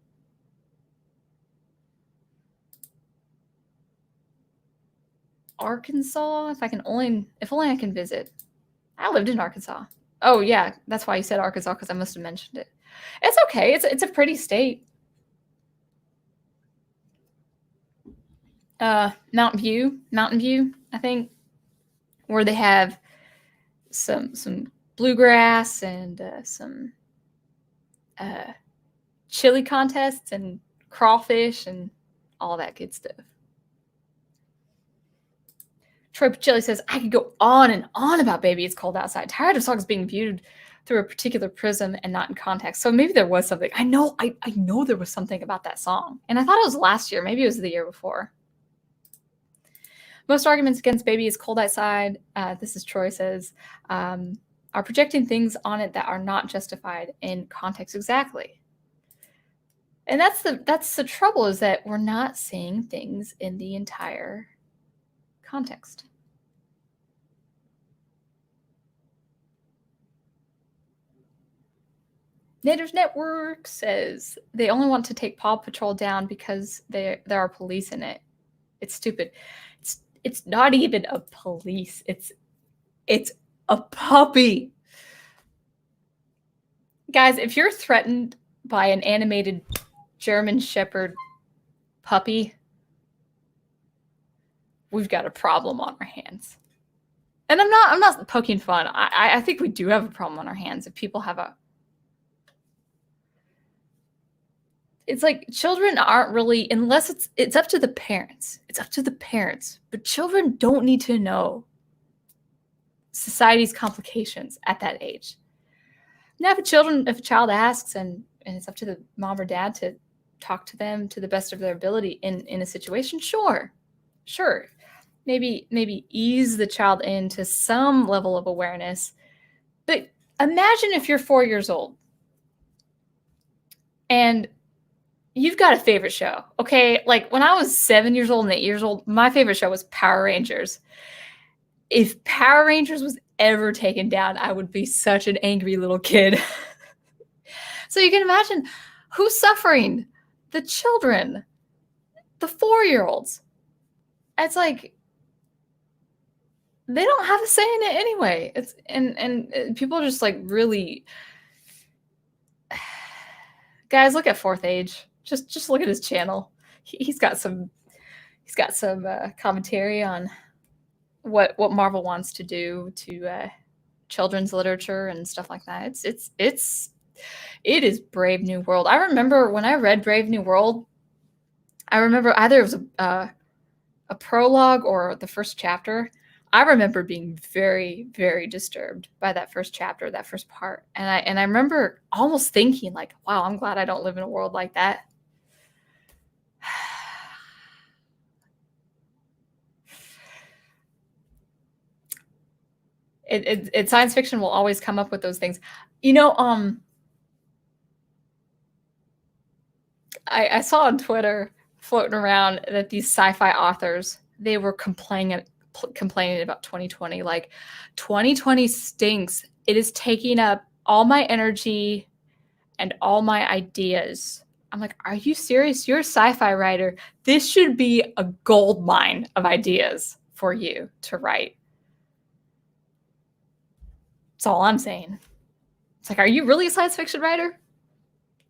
Arkansas, if only I can visit. I lived in Arkansas. Oh yeah, that's why you said Arkansas, because I must have mentioned it. It's okay. It's a pretty state. Mountain View, I think, where they have some bluegrass and some chili contests and crawfish and all that good stuff. Troy Pachilli says, I could go on and on about Baby It's Cold Outside. Tired of songs being viewed through a particular prism and not in context. So maybe there was something. I know there was something about that song. And I thought it was last year. Maybe it was the year before. Most arguments against Baby It's Cold Outside, this is Troy says, are projecting things on it that are not justified in context. Exactly. And that's the trouble, is that we're not seeing things in the entire context. Natives Network says they only want to take Paw Patrol down because there are police in it. It's stupid. It's not even a police. It's a puppy. Guys, if you're threatened by an animated German Shepherd puppy, we've got a problem on our hands. And I'm not poking fun. I think we do have a problem on our hands if people have a... It's like children aren't really, unless it's up to the parents. It's up to the parents. But children don't need to know society's complications at that age. Now, if a child asks and it's up to the mom or dad to talk to them to the best of their ability in a situation, sure. Maybe ease the child into some level of awareness. But imagine if you're 4 years old and you've got a favorite show, okay? Like when I was 7 years old and 8 years old, my favorite show was Power Rangers. If Power Rangers was ever taken down, I would be such an angry little kid. So you can imagine who's suffering? The children, the 4-year-olds. It's like they don't have a say in it anyway. It's and people are just like really... Guys, look at Fourth Age. Just look at his channel. He's got some commentary on what Marvel wants to do to children's literature and stuff like that. It is Brave New World. I remember when I read Brave New World, I remember either it was a prologue or the first chapter. I remember being very, very disturbed by that first chapter, that first part. And I remember almost thinking like, wow, I'm glad I don't live in a world like that. Science fiction will always come up with those things. You know, I saw on Twitter floating around that these sci-fi authors, they were complaining about 2020. Like, 2020 stinks. It is taking up all my energy and all my ideas. I'm like, are you serious? You're a sci-fi writer. This should be a gold mine of ideas for you to write. That's all I'm saying. It's like, are you really a science fiction writer?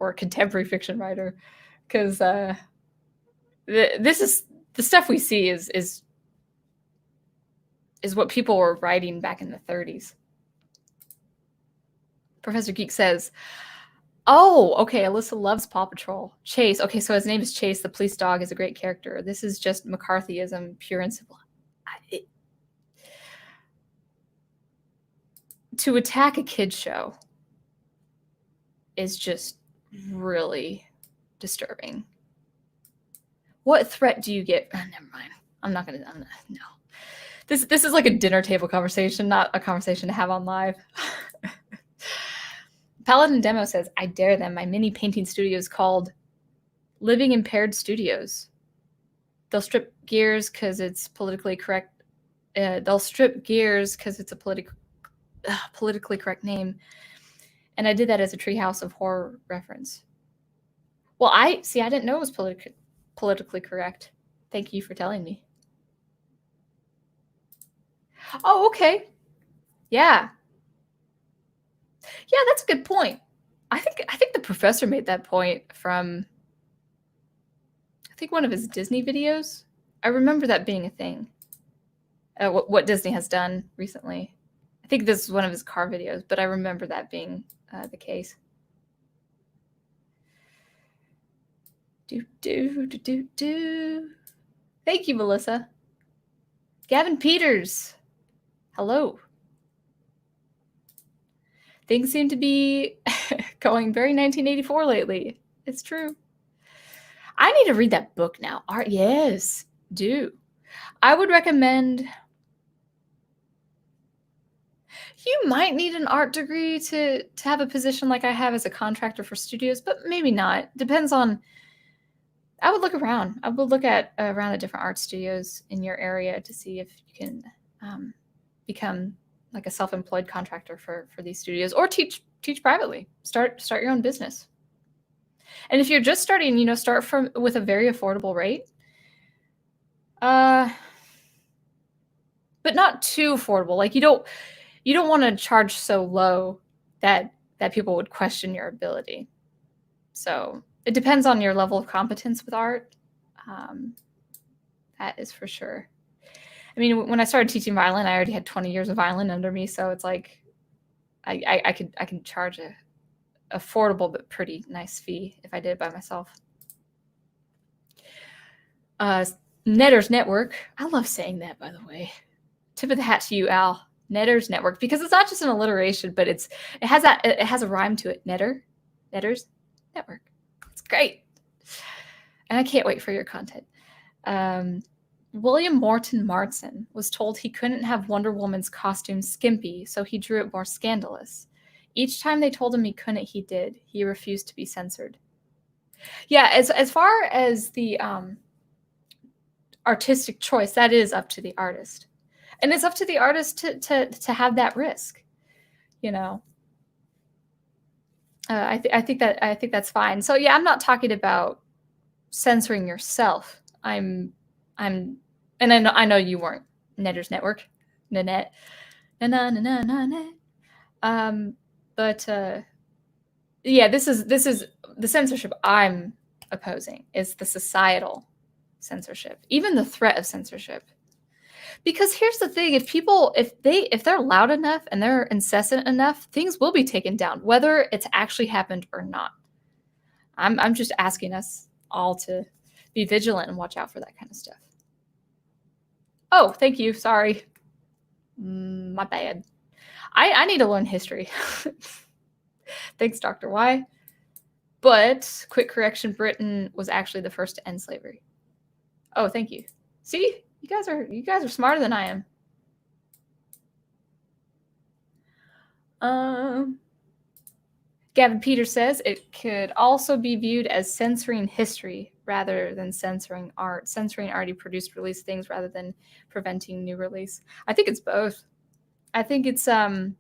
or contemporary fiction writer, because this is the stuff we see is what people were writing back in the 30s. Professor Geek says, oh, okay, Alyssa loves Paw Patrol. Chase. Okay, so his name is Chase. The police dog is a great character. This is just McCarthyism, pure and simple. To attack a kid's show is just really disturbing. What threat do you get? Oh, never mind. No. This is like a dinner table conversation, not a conversation to have on live. Paladin Demo says, I dare them. My mini painting studio is called Living Impaired Studios. They'll strip gears because it's politically correct. They'll strip gears because it's a politically correct name. And I did that as a Treehouse of Horror reference. Well, I didn't know it was politically correct. Thank you for telling me. Oh, okay. Yeah. Yeah, that's a good point. I think the professor made that point from, I think, one of his Disney videos. I remember that being a thing. What Disney has done recently. I think this is one of his car videos, but I remember that being the case. Thank you, Melissa. Gavin Peters. Hello. Things seem to be going very 1984 lately. It's true. I need to read that book now. Art, yes, do. I would recommend. You might need an art degree to have a position like I have as a contractor for studios, but maybe not. Depends on. I would look around. I would look at around the different art studios in your area to see if you can become like a self-employed contractor for these studios, or teach privately. Start your own business. And if you're just starting, start with a very affordable rate. But not too affordable. Like you don't want to charge so low that people would question your ability. So it depends on your level of competence with art. That is for sure. I mean, when I started teaching violin, I already had 20 years of violin under me, so it's like I can charge a affordable but pretty nice fee if I did it by myself. Netter's Network. I love saying that, by the way. Tip of the hat to you, Al. Netter's Network, because it's not just an alliteration, but it has a rhyme to it. Netter's Network. It's great, and I can't wait for your content. William Morton Martin was told he couldn't have Wonder Woman's costume skimpy, so he drew it more scandalous. Each time they told him he couldn't, he did. He refused to be censored. Yeah, as far as the artistic choice, that is up to the artist. And it's up to the artist to have that risk, I think that's fine. So yeah, I'm not talking about censoring yourself. And I know you weren't. Netter's Network, Nanette, na. But yeah, this is the censorship I'm opposing is the societal censorship, even the threat of censorship. Because here's the thing: if they're loud enough and they're incessant enough, things will be taken down, whether it's actually happened or not. I'm just asking us all to be vigilant and watch out for that kind of stuff. Oh, thank you. Sorry. My bad. I need to learn history. Thanks, Dr. Y. But quick correction, Britain was actually the first to end slavery. Oh, thank you. See, you guys are smarter than I am. Gavin Peters says it could also be viewed as censoring history rather than censoring art. Censoring already produced release things rather than preventing new release. I think it's both. I think it's now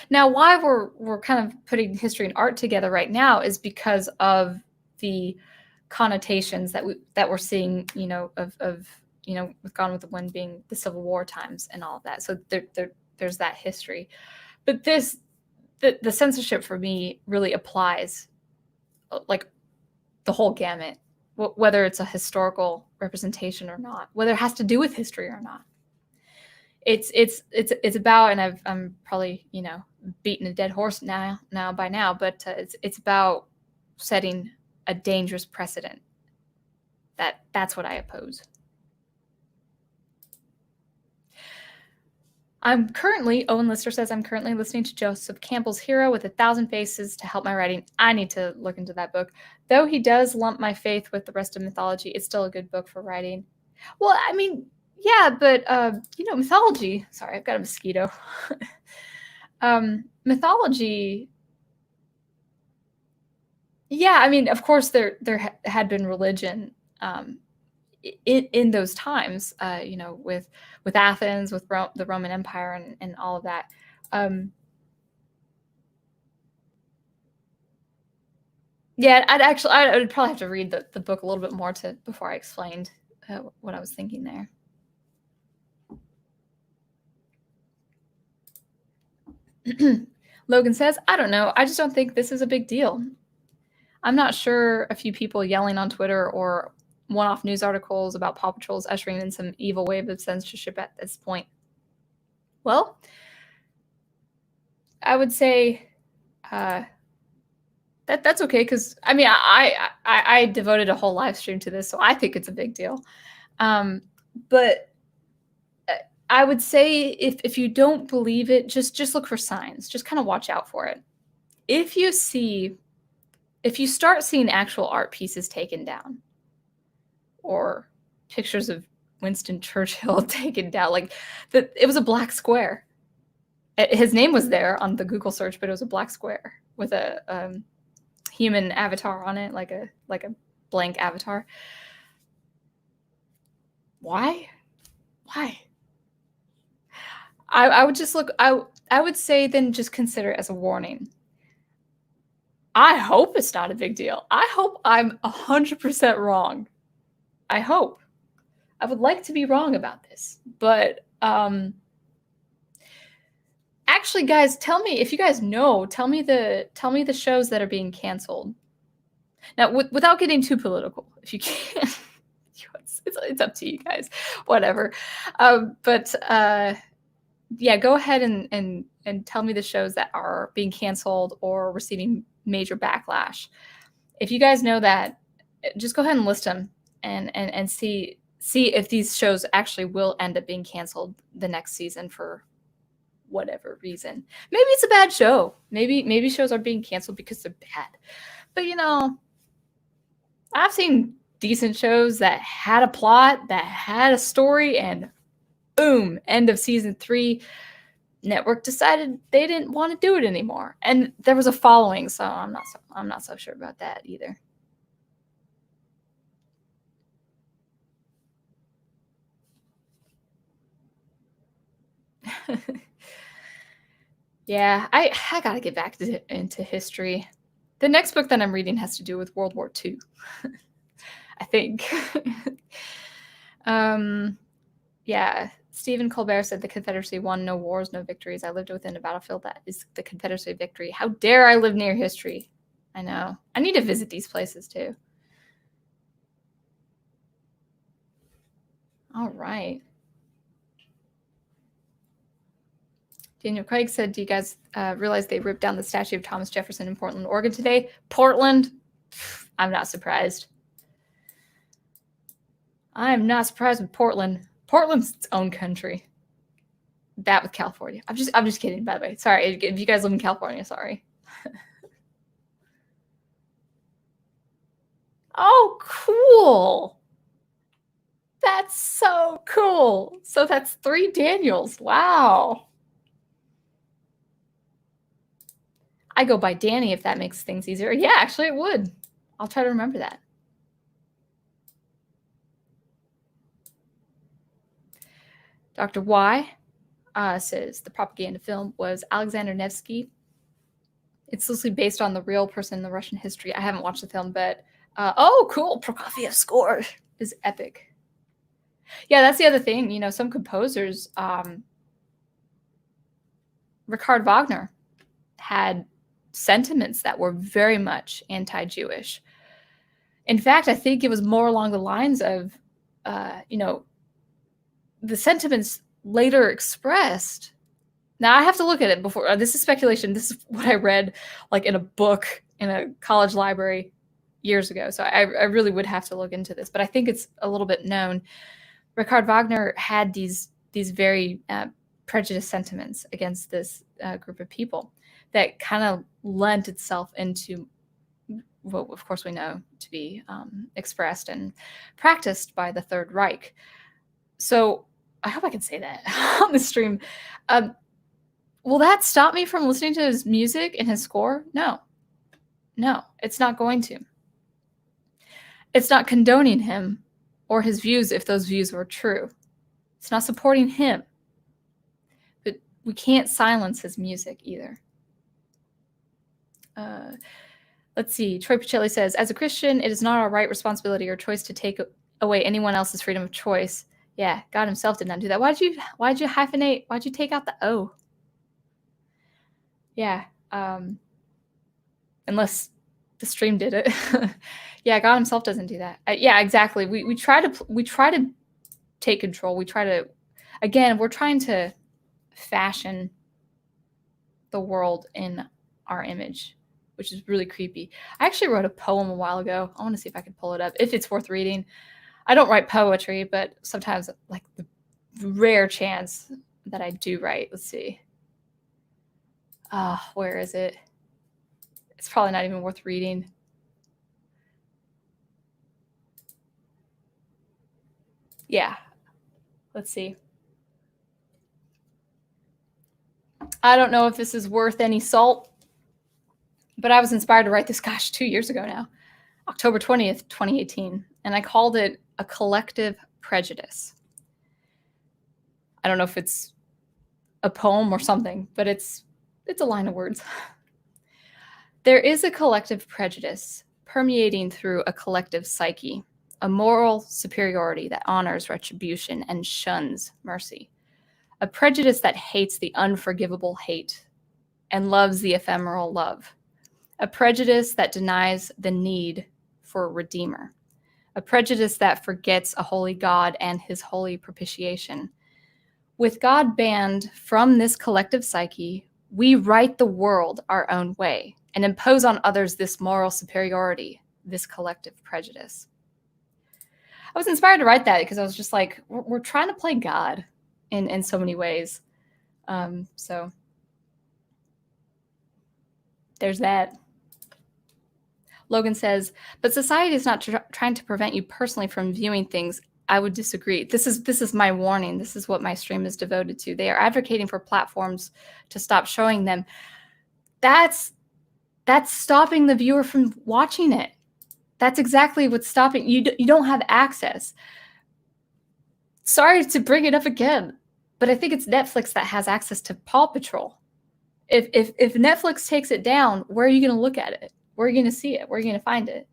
why we're kind of putting history and art together right now is because of the connotations that we're seeing, with Gone with the Wind being the Civil War times and all of that. So there's that history. But this the censorship for me really applies like the whole gamut, whether it's a historical representation or not, whether it has to do with history or not. It's about, and I'm probably beating a dead horse now by now, but it's about setting a dangerous precedent. That's what I oppose. Owen Lister says, I'm currently listening to Joseph Campbell's Hero with 1,000 Faces to help my writing. I need to look into that book. Though he does lump my faith with the rest of mythology, it's still a good book for writing. Well, I mean, yeah, but, mythology, sorry, I've got a mosquito. Mythology, yeah, I mean, of course there had been religion, in those times, with Athens, with the Roman Empire, and all of that. Yeah, I would probably have to read the book a little bit more before I explained what I was thinking there. Logan says, I don't know. I just don't think this is a big deal. I'm not sure a few people yelling on Twitter or one-off news articles about Paw Patrol is ushering in some evil wave of censorship at this point. Well, I would say that's okay, because I mean I devoted a whole live stream to this, so I think it's a big deal. But I would say if you don't believe it, just look for signs. Just kind of watch out for it. If you start seeing actual art pieces taken down, or pictures of Winston Churchill taken down, like it was a black square. His name was there on the Google search, but it was a black square with a human avatar on it, like a blank avatar. Why? I would just look. I would say then just consider it as a warning. I hope it's not a big deal. I hope I'm 100% wrong. I hope. I would like to be wrong about this, but actually, guys, tell me if you guys know. Tell me the shows that are being canceled. Now, without getting too political, if you can. It's up to you guys. Whatever. But yeah, go ahead and tell me the shows that are being canceled or receiving major backlash. If you guys know that, just go ahead and list them and see if these shows actually will end up being canceled the next season for whatever reason. Maybe it's a bad show. Maybe shows are being canceled because they're bad. But I've seen decent shows that had a plot, that had a story, and boom, end of season 3, network decided they didn't want to do it anymore, and there was a following. So I'm not so sure about that either. Yeah, I gotta get back into history. The next book that I'm reading has to do with World War II. I think. Yeah, Stephen Colbert said the Confederacy won no wars, no victories. I lived within a battlefield that is the Confederacy victory. How dare I live near history? I know. I need to visit these places too. All right. Daniel Craig said, do you guys realize they ripped down the statue of Thomas Jefferson in Portland, Oregon today? Portland? I'm not surprised. I'm not surprised with Portland. Portland's its own country. That with California. I'm just kidding, by the way. Sorry, if you guys live in California, sorry. Oh, cool. That's so cool. So that's 3 Daniels. Wow. I go by Danny if that makes things easier. Yeah, actually it would. I'll try to remember that. Dr. Y says the propaganda film was Alexander Nevsky. It's loosely based on the real person in the Russian history. I haven't watched the film, but oh, cool. Prokofiev's score is epic. Yeah, that's the other thing. Some composers, Richard Wagner, had sentiments that were very much anti-Jewish. In fact, I think it was more along the lines of, the sentiments later expressed. Now I have to look at it before. This is speculation. This is what I read like in a book in a college library years ago. So I really would have to look into this, but I think it's a little bit known. Richard Wagner had these very prejudiced sentiments against this group of people that kind of lent itself into what, of course, we know to be expressed and practiced by the Third Reich. So I hope I can say that on the stream. Will that stop me from listening to his music and his score? No, it's not going to. It's not condoning him or his views if those views were true. It's not supporting him. But we can't silence his music either. Let's see. Troy Pacelli says, as a Christian, it is not our right, responsibility, or choice to take away anyone else's freedom of choice. Yeah, God himself did not do that. Why'd you hyphenate? Why'd you take out the O? Yeah. Unless the stream did it. Yeah, God himself doesn't do that. Yeah, exactly. We try to take control. We're trying to fashion the world in our image, which is really creepy. I actually wrote a poem a while ago. I want to see if I can pull it up, if it's worth reading. I don't write poetry, but sometimes, like, the rare chance that I do write. Let's see. Where is it? It's probably not even worth reading. Yeah. Let's see. I don't know if this is worth any salt, but I was inspired to write this, 2 years ago now, October 20th, 2018, and I called it A Collective Prejudice. I don't know if it's a poem or something, but it's a line of words. There is a collective prejudice permeating through a collective psyche, a moral superiority that honors retribution and shuns mercy, a prejudice that hates the unforgivable hate and loves the ephemeral love, a prejudice that denies the need for a redeemer, a prejudice that forgets a holy God and his holy propitiation. With God banned from this collective psyche, we write the world our own way and impose on others this moral superiority, this collective prejudice. I was inspired to write that because I was just like, we're trying to play God in so many ways. So there's that. Logan says, but society is not trying to prevent you personally from viewing things. I would disagree. This is my warning. This is what my stream is devoted to. They are advocating for platforms to stop showing them. That's stopping the viewer from watching it. That's exactly what's stopping. You don't have access. Sorry to bring it up again, but I think it's Netflix that has access to Paw Patrol. If Netflix takes it down, where are you going to look at it? Where are you going to see it? Where are you going to find it?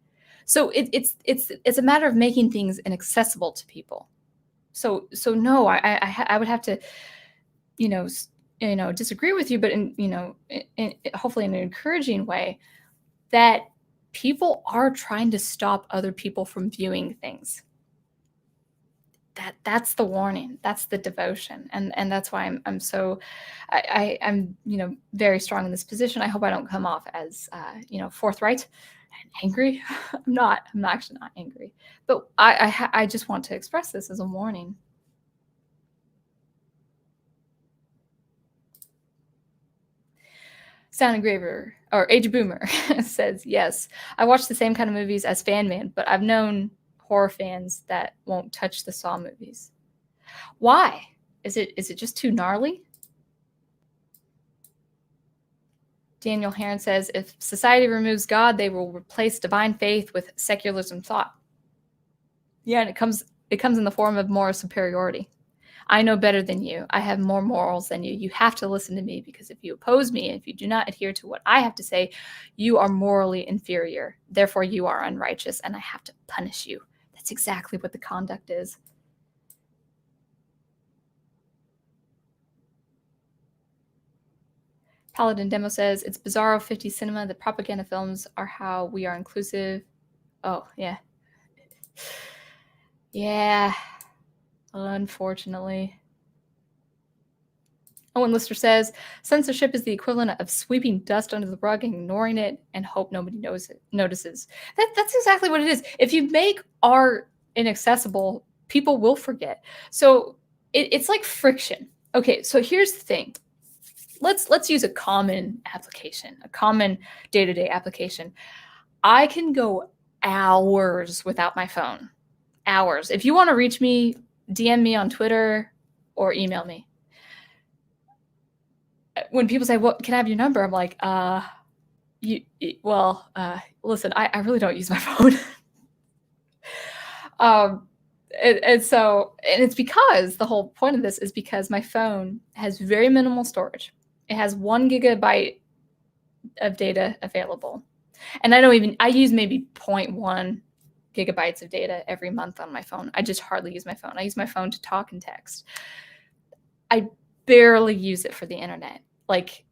So it's a matter of making things inaccessible to people. So no, I would have to, disagree with you, but hopefully in an encouraging way, that people are trying to stop other people from viewing things. That's the warning. That's the devotion, and that's why I'm very strong in this position. I hope I don't come off as forthright and angry. I'm actually not angry, but I just want to express this as a warning. Sound Engraver or Age Boomer says, yes, I watch the same kind of movies as Fan Man, but I've known horror fans that won't touch the Saw movies. Why? Is it just too gnarly? Daniel Heron says, if society removes God, they will replace divine faith with secularism thought. Yeah, and it comes in the form of moral superiority. I know better than you. I have more morals than you. You have to listen to me, because if you oppose me, if you do not adhere to what I have to say, you are morally inferior. Therefore, you are unrighteous, and I have to punish you. That's exactly what the conduct is. Paladin Demo says, it's bizarro 50 cinema. The propaganda films are how we are inclusive. Oh, yeah. Yeah. Unfortunately. Owen Lister says, censorship is the equivalent of sweeping dust under the rug and ignoring it and hope nobody notices. That's exactly what it is. If you make art inaccessible, people will forget. So it's like friction. Okay, so here's the thing. Let's use a common application, a common day-to-day application. I can go hours without my phone. Hours. If you want to reach me, DM me on Twitter or email me. When people say, "Well, can I have your number?" I'm like, listen, I really don't use my phone." And it's because the whole point of this is because my phone has very minimal storage. It has 1 gigabyte of data available. And I use maybe 0.1 gigabytes of data every month on my phone. I just hardly use my phone. I use my phone to talk and text. I barely use it for the internet. Like,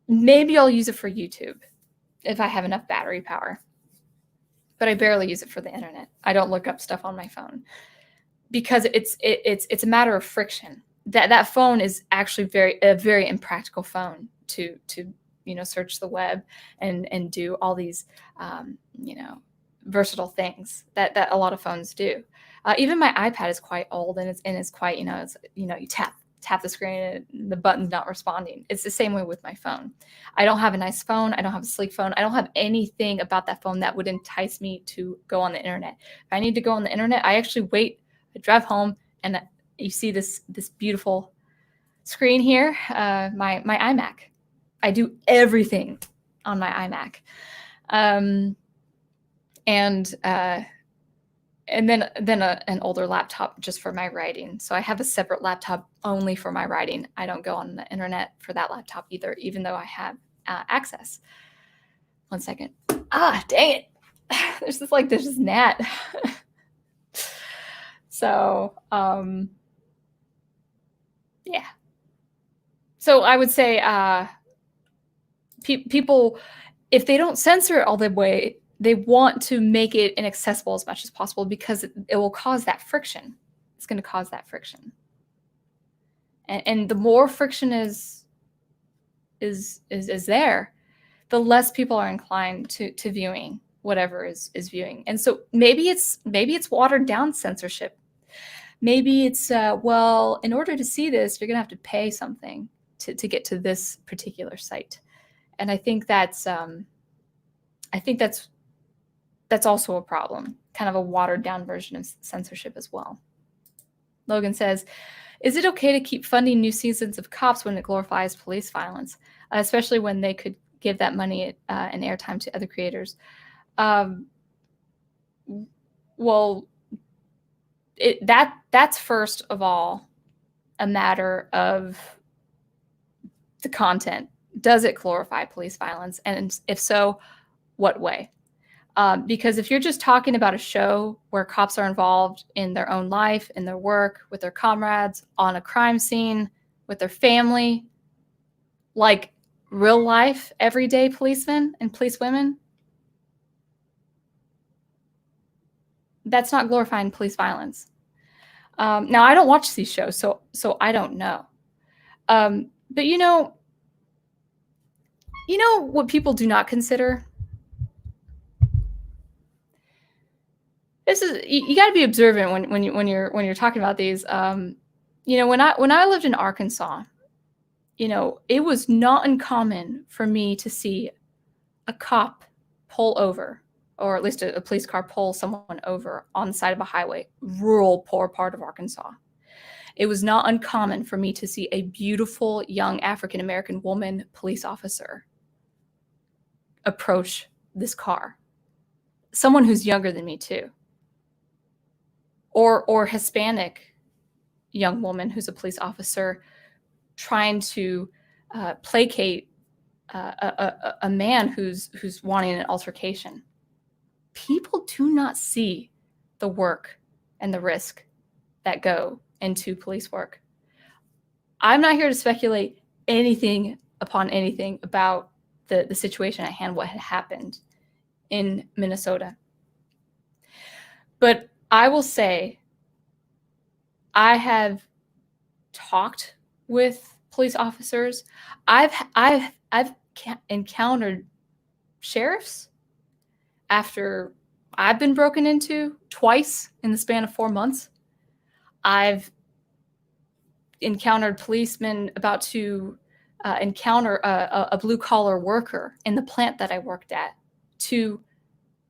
maybe I'll use it for YouTube if I have enough battery power. But I barely use it for the internet. I don't look up stuff on my phone because it's a matter of friction. That phone is actually a very impractical phone to search the web and do all these versatile things that a lot of phones do. Even my iPad is quite old and it's quite you tap the screen and the button's not responding. It's the same way with my phone. I don't have a nice phone. I don't have a sleek phone. I don't have anything about that phone that would entice me to go on the internet. If I need to go on the internet, I actually wait. I drive home and you see this beautiful screen here, my iMac. I do everything on my iMac. And then an older laptop just for my writing. So I have a separate laptop only for my writing. I don't go on the internet for that laptop either, even though I have access. 1 second. Dang it. There's this gnat. So, yeah. So I would say people, if they don't censor it all the way, they want to make it inaccessible as much as possible because it will cause that friction. It's going to cause that friction. And the more friction is there, the less people are inclined to viewing whatever is viewing. And so maybe it's watered down censorship. Maybe it's in order to see this, you're going to have to pay something to get to this particular site. And I think that's also a problem, kind of a watered down version of censorship as well. Logan says, is it okay to keep funding new seasons of Cops when it glorifies police violence, especially when they could give that money and airtime to other creators? That's first of all a matter of the content. Does it glorify police violence? And if so, what way? Because if you're just talking about a show where cops are involved in their own life, in their work, with their comrades, on a crime scene, with their family, like real life, everyday policemen and policewomen, that's not glorifying police violence. Now, I don't watch these shows, so I don't know. But you know what people do not consider? This is, you got to be observant when you're talking about these. When I lived in Arkansas, it was not uncommon for me to see a cop pull over, or at least a police car pull someone over on the side of a highway, rural, poor part of Arkansas. It was not uncommon for me to see a beautiful young African-American woman police officer approach this car. Someone who's younger than me too. Or Hispanic young woman who's a police officer trying to placate a man who's wanting an altercation. People do not see the work and the risk that go into police work. I'm not here to speculate anything upon anything about the situation at hand, what had happened in Minnesota. But I will say, I have talked with police officers. I've encountered sheriffs after I've been broken into twice in the span of 4 months. I've encountered policemen about to encounter a blue-collar worker in the plant that I worked at to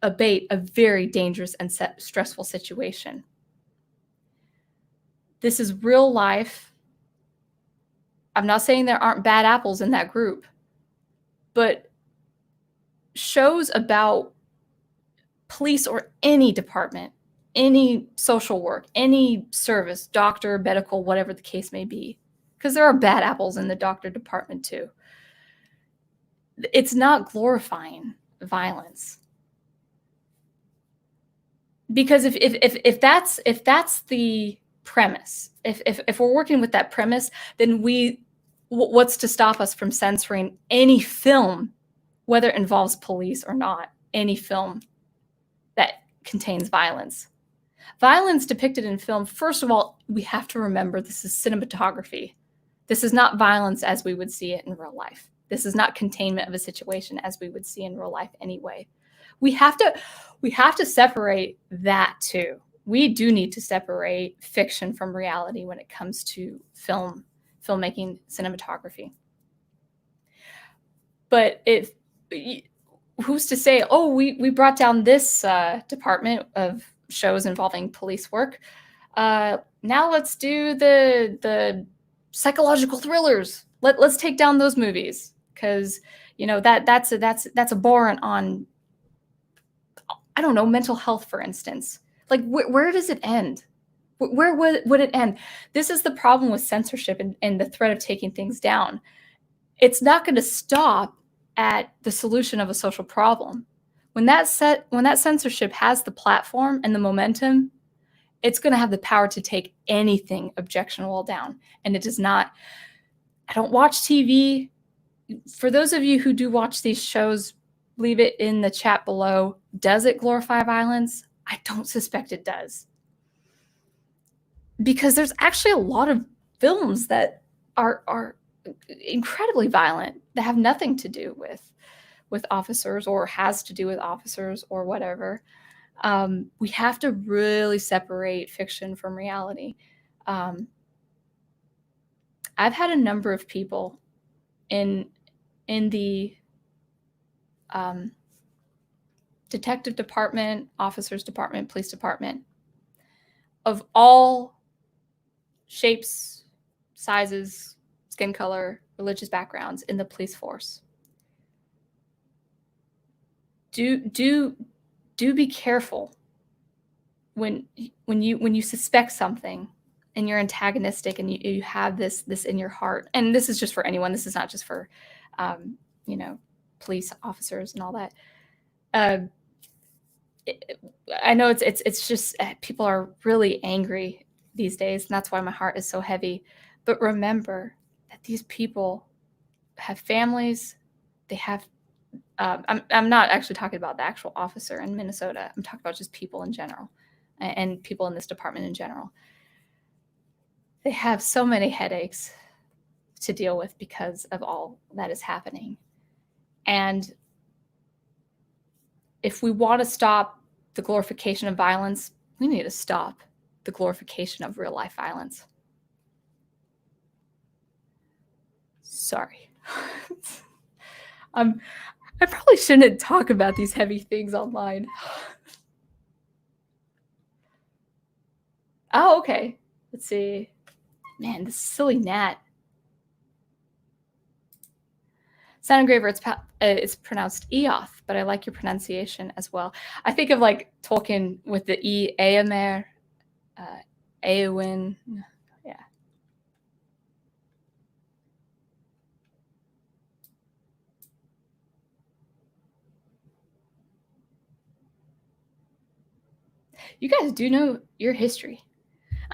abate a very dangerous and stressful situation. This is real life. I'm not saying there aren't bad apples in that group, but shows about police or any department, any social work, any service, doctor, medical, whatever the case may be, because there are bad apples in the doctor department too. It's not glorifying violence. Because if that's the premise, if we're working with that premise, then what's to stop us from censoring any film, whether it involves police or not, any film that contains violence? Violence depicted in film, first of all, we have to remember this is cinematography. This is not violence as we would see it in real life. This is not containment of a situation as we would see in real life anyway. We have to separate that too. We do need to separate fiction from reality when it comes to filmmaking, cinematography. But who's to say, oh, we brought down this department of shows involving police work. Now let's do the psychological thrillers. Let's take down those movies because that's a bar on, I don't know, mental health, for instance. Like where does it end? Where would it end? This is the problem with censorship and the threat of taking things down. It's not going to stop at the solution of a social problem. When that censorship has the platform and the momentum, it's going to have the power to take anything objectionable down. And it does not. I don't watch TV. For those of you who do watch these shows, leave it in the chat below. Does it glorify violence? I don't suspect it does. Because there's actually a lot of films that are incredibly violent that have nothing to do with officers or has to do with officers or whatever. We have to really separate fiction from reality. I've had a number of people in the detective department, officers department, police department of all shapes, sizes, skin color, religious backgrounds in the police force. Do be careful when you suspect something and you're antagonistic and you have this in your heart. And this is just for anyone. This is not just for police officers and all that. I know it's just people are really angry these days, and that's why my heart is so heavy. But remember that these people have families. They have. I'm not actually talking about the actual officer in Minnesota. I'm talking about just people in general, and people in this department in general. They have so many headaches to deal with because of all that is happening. And if we want to stop the glorification of violence, we need to stop the glorification of real life violence. Sorry. I probably shouldn't talk about these heavy things online. Oh, okay. Let's see. Man, this silly gnat. Sound Engraver, it's pronounced Eoth, but I like your pronunciation as well. I think of like Tolkien with the E, Eomer, Eowyn. Yeah. You guys do know your history.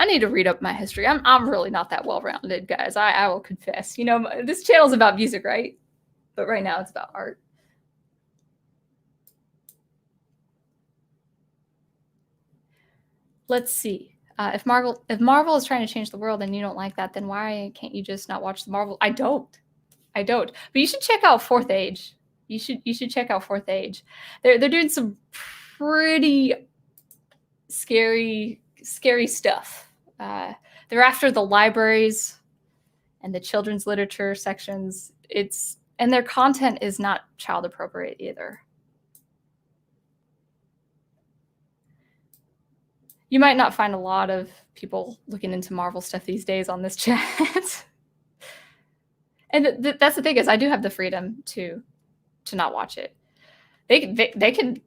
I need to read up my history. I'm really not that well-rounded, guys. I will confess. You know, this channel's about music, right? But right now it's about art. Let's see. If Marvel is trying to change the world and you don't like that, then why can't you just not watch the Marvel? I don't. But you should check out Fourth Age. You should check out Fourth Age. They're doing some pretty scary stuff. They're after the libraries and the children's literature sections. And their content is not child appropriate either. You might not find a lot of people looking into Marvel stuff these days on this chat. And that's the thing, is I do have the freedom to not watch it. They're going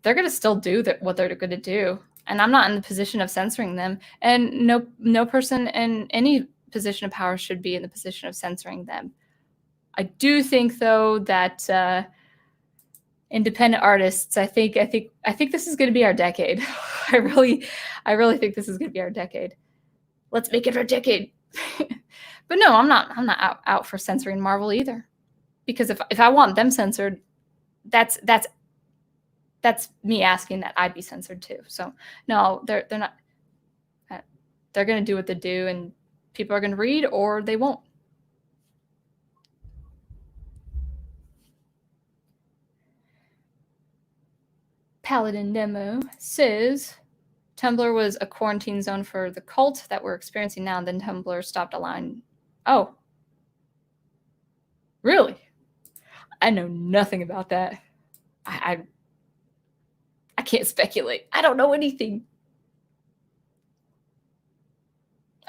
to still do what they're going to do, and I'm not in the position of censoring them. And no person in any position of power should be in the position of censoring them. I do think, though, that independent artists, I think this is going to be our decade. I really think this is going to be our decade. Let's make it our decade. But no, I'm not out for censoring Marvel either, because if I want them censored, that's me asking that I be censored too. So no, they're not. They're going to do what they do, and people are going to read or they won't. Paladin Nemo says Tumblr was a quarantine zone for the cult that we're experiencing now, and then Tumblr stopped allowing. Oh, really? I know nothing about that. I can't speculate. I don't know anything.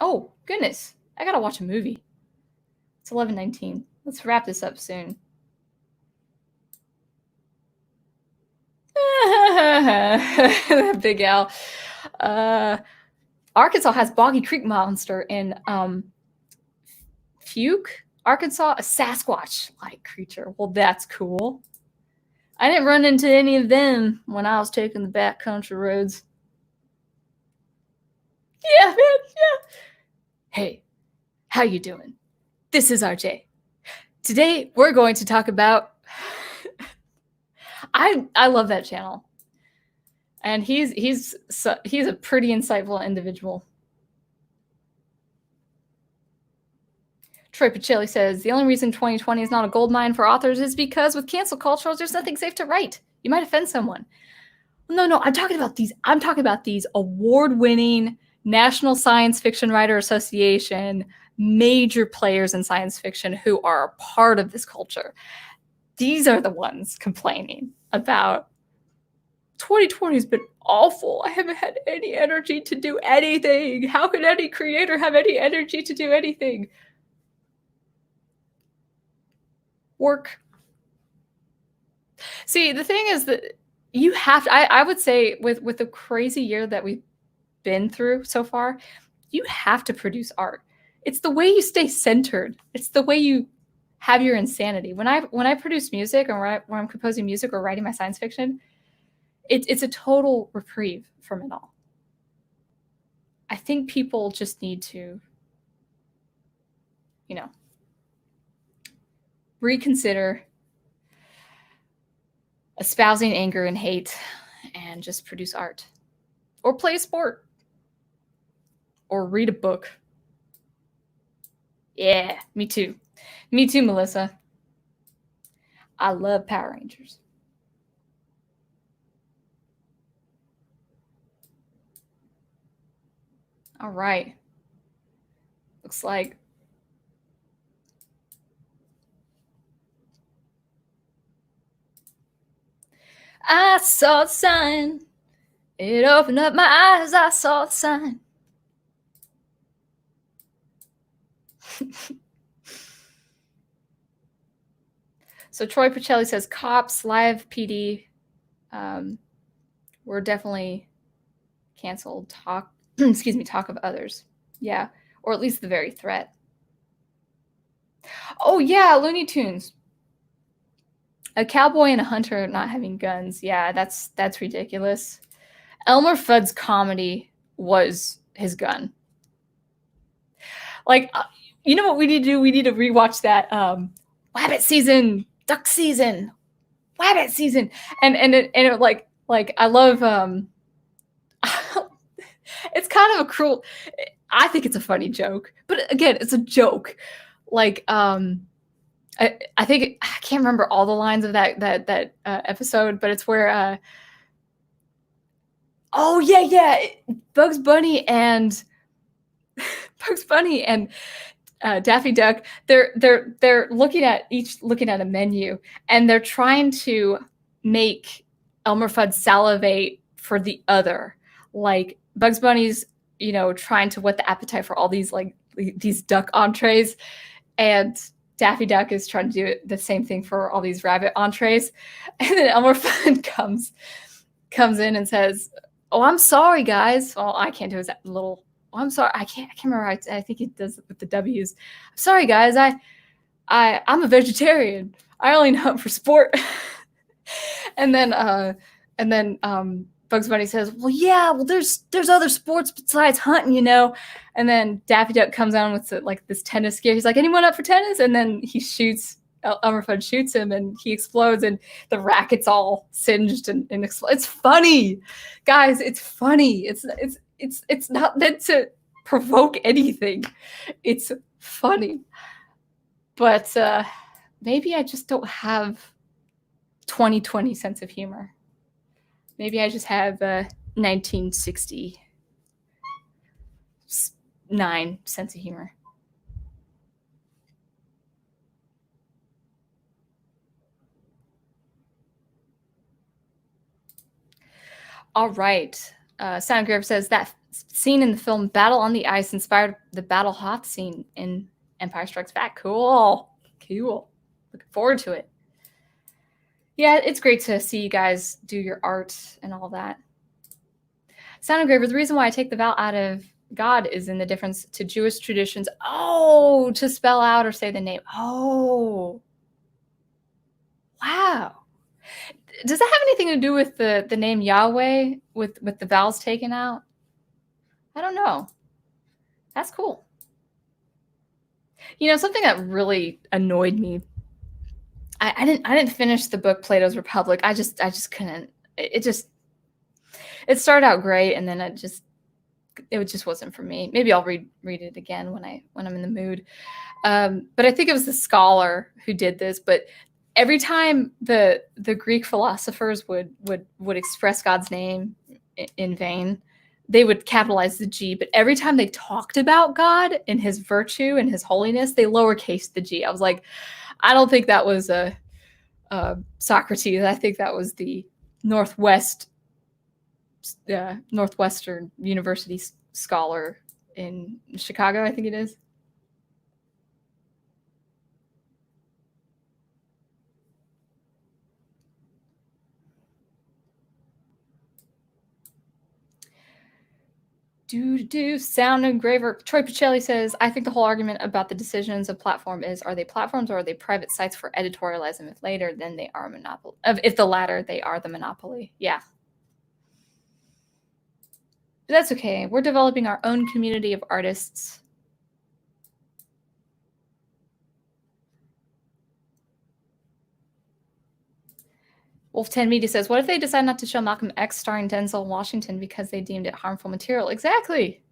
Oh, goodness. I gotta watch a movie. It's 11:19. Let's wrap this up soon. Big Al. Arkansas has Boggy Creek Monster in Fuke, Arkansas, a Sasquatch-like creature. Well, that's cool. I didn't run into any of them when I was taking the backcountry roads. Yeah, man, yeah. Hey, how you doing? This is RJ. Today, we're going to talk about... I love that channel. And he's a pretty insightful individual. Troy Pacelli says, the only reason 2020 is not a gold mine for authors is because with cancel culture, there's nothing safe to write. You might offend someone. No, I'm talking about these award-winning National Science Fiction Writer Association, major players in science fiction who are a part of this culture. These are the ones complaining about 2020 has been awful. I haven't had any energy to do anything. How could any creator have any energy to do anything? Work. See, the thing is that you have to, I would say with the crazy year that we've been through so far, you have to produce art. It's the way you stay centered. It's the way you have your insanity. When I produce music, or when I'm composing music or writing my science fiction, it's a total reprieve from it all. I think people just need to, reconsider espousing anger and hate and just produce art. Or play a sport. Or read a book. Yeah, me too. Me too, Melissa. I love Power Rangers. All right. Looks like I saw the sign. It opened up my eyes. I saw the sign. So Troy Pacelli says cops, live PD were definitely canceled. Talk of others. Yeah, or at least the very threat. Oh yeah, Looney Tunes. A cowboy and a hunter not having guns. Yeah, that's ridiculous. Elmer Fudd's comedy was his gun. Like, you know what we need to do? We need to rewatch that Wabbit season, duck season, Wabbit season, and it like I love. It's kind of a cruel. I think it's a funny joke, but again, it's a joke. Like, I think I can't remember all the lines of that episode, but it's where oh yeah, Bugs Bunny and Daffy Duck, they're looking at a menu, and they're trying to make Elmer Fudd salivate for the other. Like, Bugs Bunny's, trying to whet the appetite for all these these duck entrees, and Daffy Duck is trying to do the same thing for all these rabbit entrees. And then Elmer Fudd comes in and says, "Oh, I'm sorry, guys." Well, I can't do his little. Oh, I'm sorry. I can't remember. I think he does it with the W's. I'm sorry, guys. I'm a vegetarian. I only hunt for sport. and then Bugs Bunny says, "Well, yeah. Well, there's other sports besides hunting, you know." And then Daffy Duck comes on with this tennis gear. He's like, "Anyone up for tennis?" And then he shoots. Elmer Fudd shoots him, and he explodes, and the racket's all singed and explodes. It's funny, guys. It's funny. It's not meant to provoke anything. It's funny. But maybe I just don't have 2020 sense of humor. Maybe I just have 1969 sense of humor. All right. Sound Engraver says that scene in the film Battle on the Ice inspired the Battle Hoth scene in Empire Strikes Back. Cool. Looking forward to it. Yeah, it's great to see you guys do your art and all that. Sound Engraver, the reason why I take the vowel out of God is in the difference to Jewish traditions. Oh, to spell out or say the name. Oh. Wow. Does that have anything to do with the name Yahweh with the vowels taken out? I don't know. That's cool. Something that really annoyed me. I didn't finish the book Plato's Republic. I just couldn't. It started out great, and then it just wasn't for me. Maybe I'll read it again when I'm in the mood. But I think it was the scholar who did this. But every time the Greek philosophers would express God's name in vain, they would capitalize the G. But every time they talked about God and his virtue and his holiness, they lowercase the G. I was like, I don't think that was Socrates. I think that was the Northwestern University scholar in Chicago, I think it is. Sound Engraver. Troy Pacelli says, I think the whole argument about the decisions of platform is, are they platforms or are they private sites for editorialism? If later, then they are a monopoly. If the latter, they are the monopoly. Yeah. But that's okay. We're developing our own community of artists. Wolf 10 Media says, what if they decide not to show Malcolm X starring Denzel Washington because they deemed it harmful material? Exactly.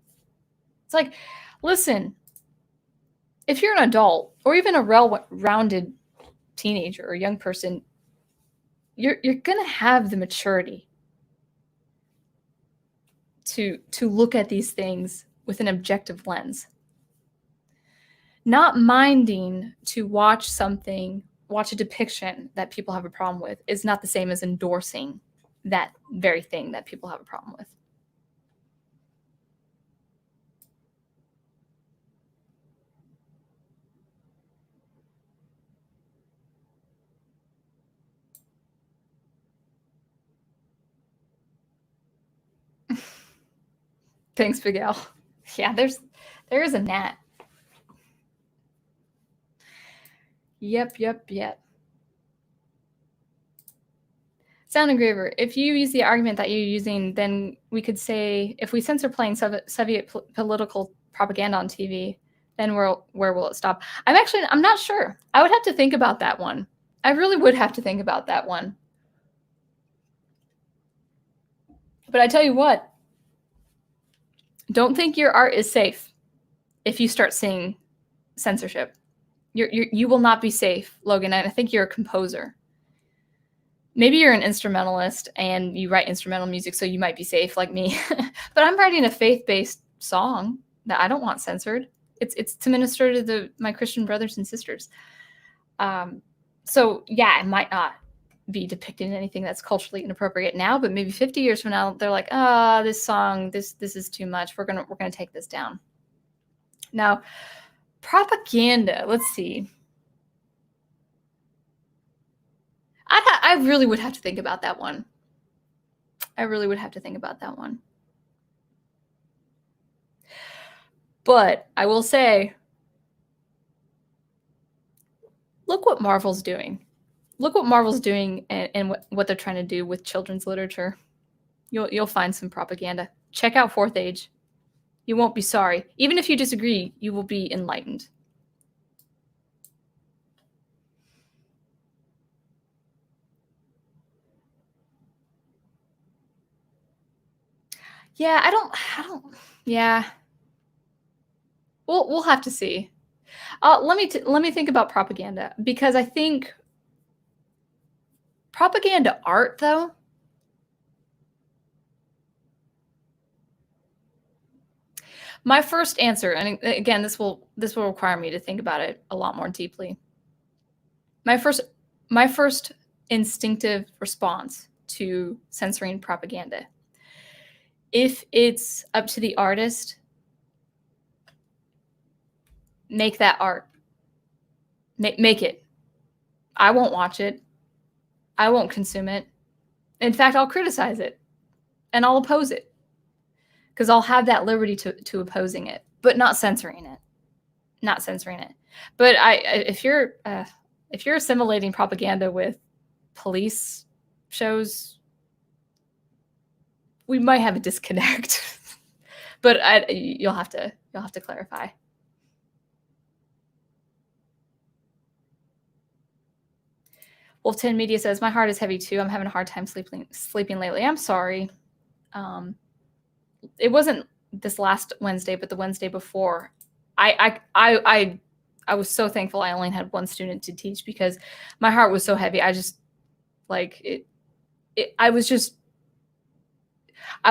It's like, listen, if you're an adult or even a well-rounded teenager or young person, you're going to have the maturity to look at these things with an objective lens. Not minding to watch a depiction that people have a problem with is not the same as endorsing that very thing that people have a problem with. Thanks, Big Al. Yeah, there is a gnat. Yep. Sound engraver. If you use the argument that you're using, then we could say if we censor playing Soviet political propaganda on TV, then where will it stop? I'm not sure. I would have to think about that one. I really would have to think about that one. But I tell you what, don't think your art is safe if you start seeing censorship. You will not be safe, Logan. And I think you're a composer. Maybe you're an instrumentalist and you write instrumental music, so you might be safe like me. But I'm writing a faith-based song that I don't want censored. It's to minister to my Christian brothers and sisters. So yeah, it might not be depicting anything that's culturally inappropriate now, but maybe 50 years from now, they're like, this song, this is too much. We're gonna take this down. Now, propaganda. Let's see. I really would have to think about that one. I really would have to think about that one. But I will say, look what Marvel's doing. Look what Marvel's doing and what they're trying to do with children's literature. You'll find some propaganda. Check out Fourth Age. You won't be sorry. Even if you disagree, you will be enlightened. Yeah, I don't. Yeah, we'll have to see. Let me think about propaganda, because I think propaganda art, though. My first answer, and again, this will require me to think about it a lot more deeply. My first instinctive response to censoring propaganda, if it's up to the artist, make that art. Make it. I won't watch it. I won't consume it. In fact, I'll criticize it and I'll oppose it, because I'll have that liberty to opposing it, but not censoring it. Not censoring it. But if you're assimilating propaganda with police shows, we might have a disconnect. But you'll have to clarify. Wolf10 Media says, my heart is heavy too. I'm having a hard time sleeping lately. I'm sorry. It wasn't this last Wednesday, but the Wednesday before. I was so thankful I only had one student to teach, because my heart was so heavy. I just like it. I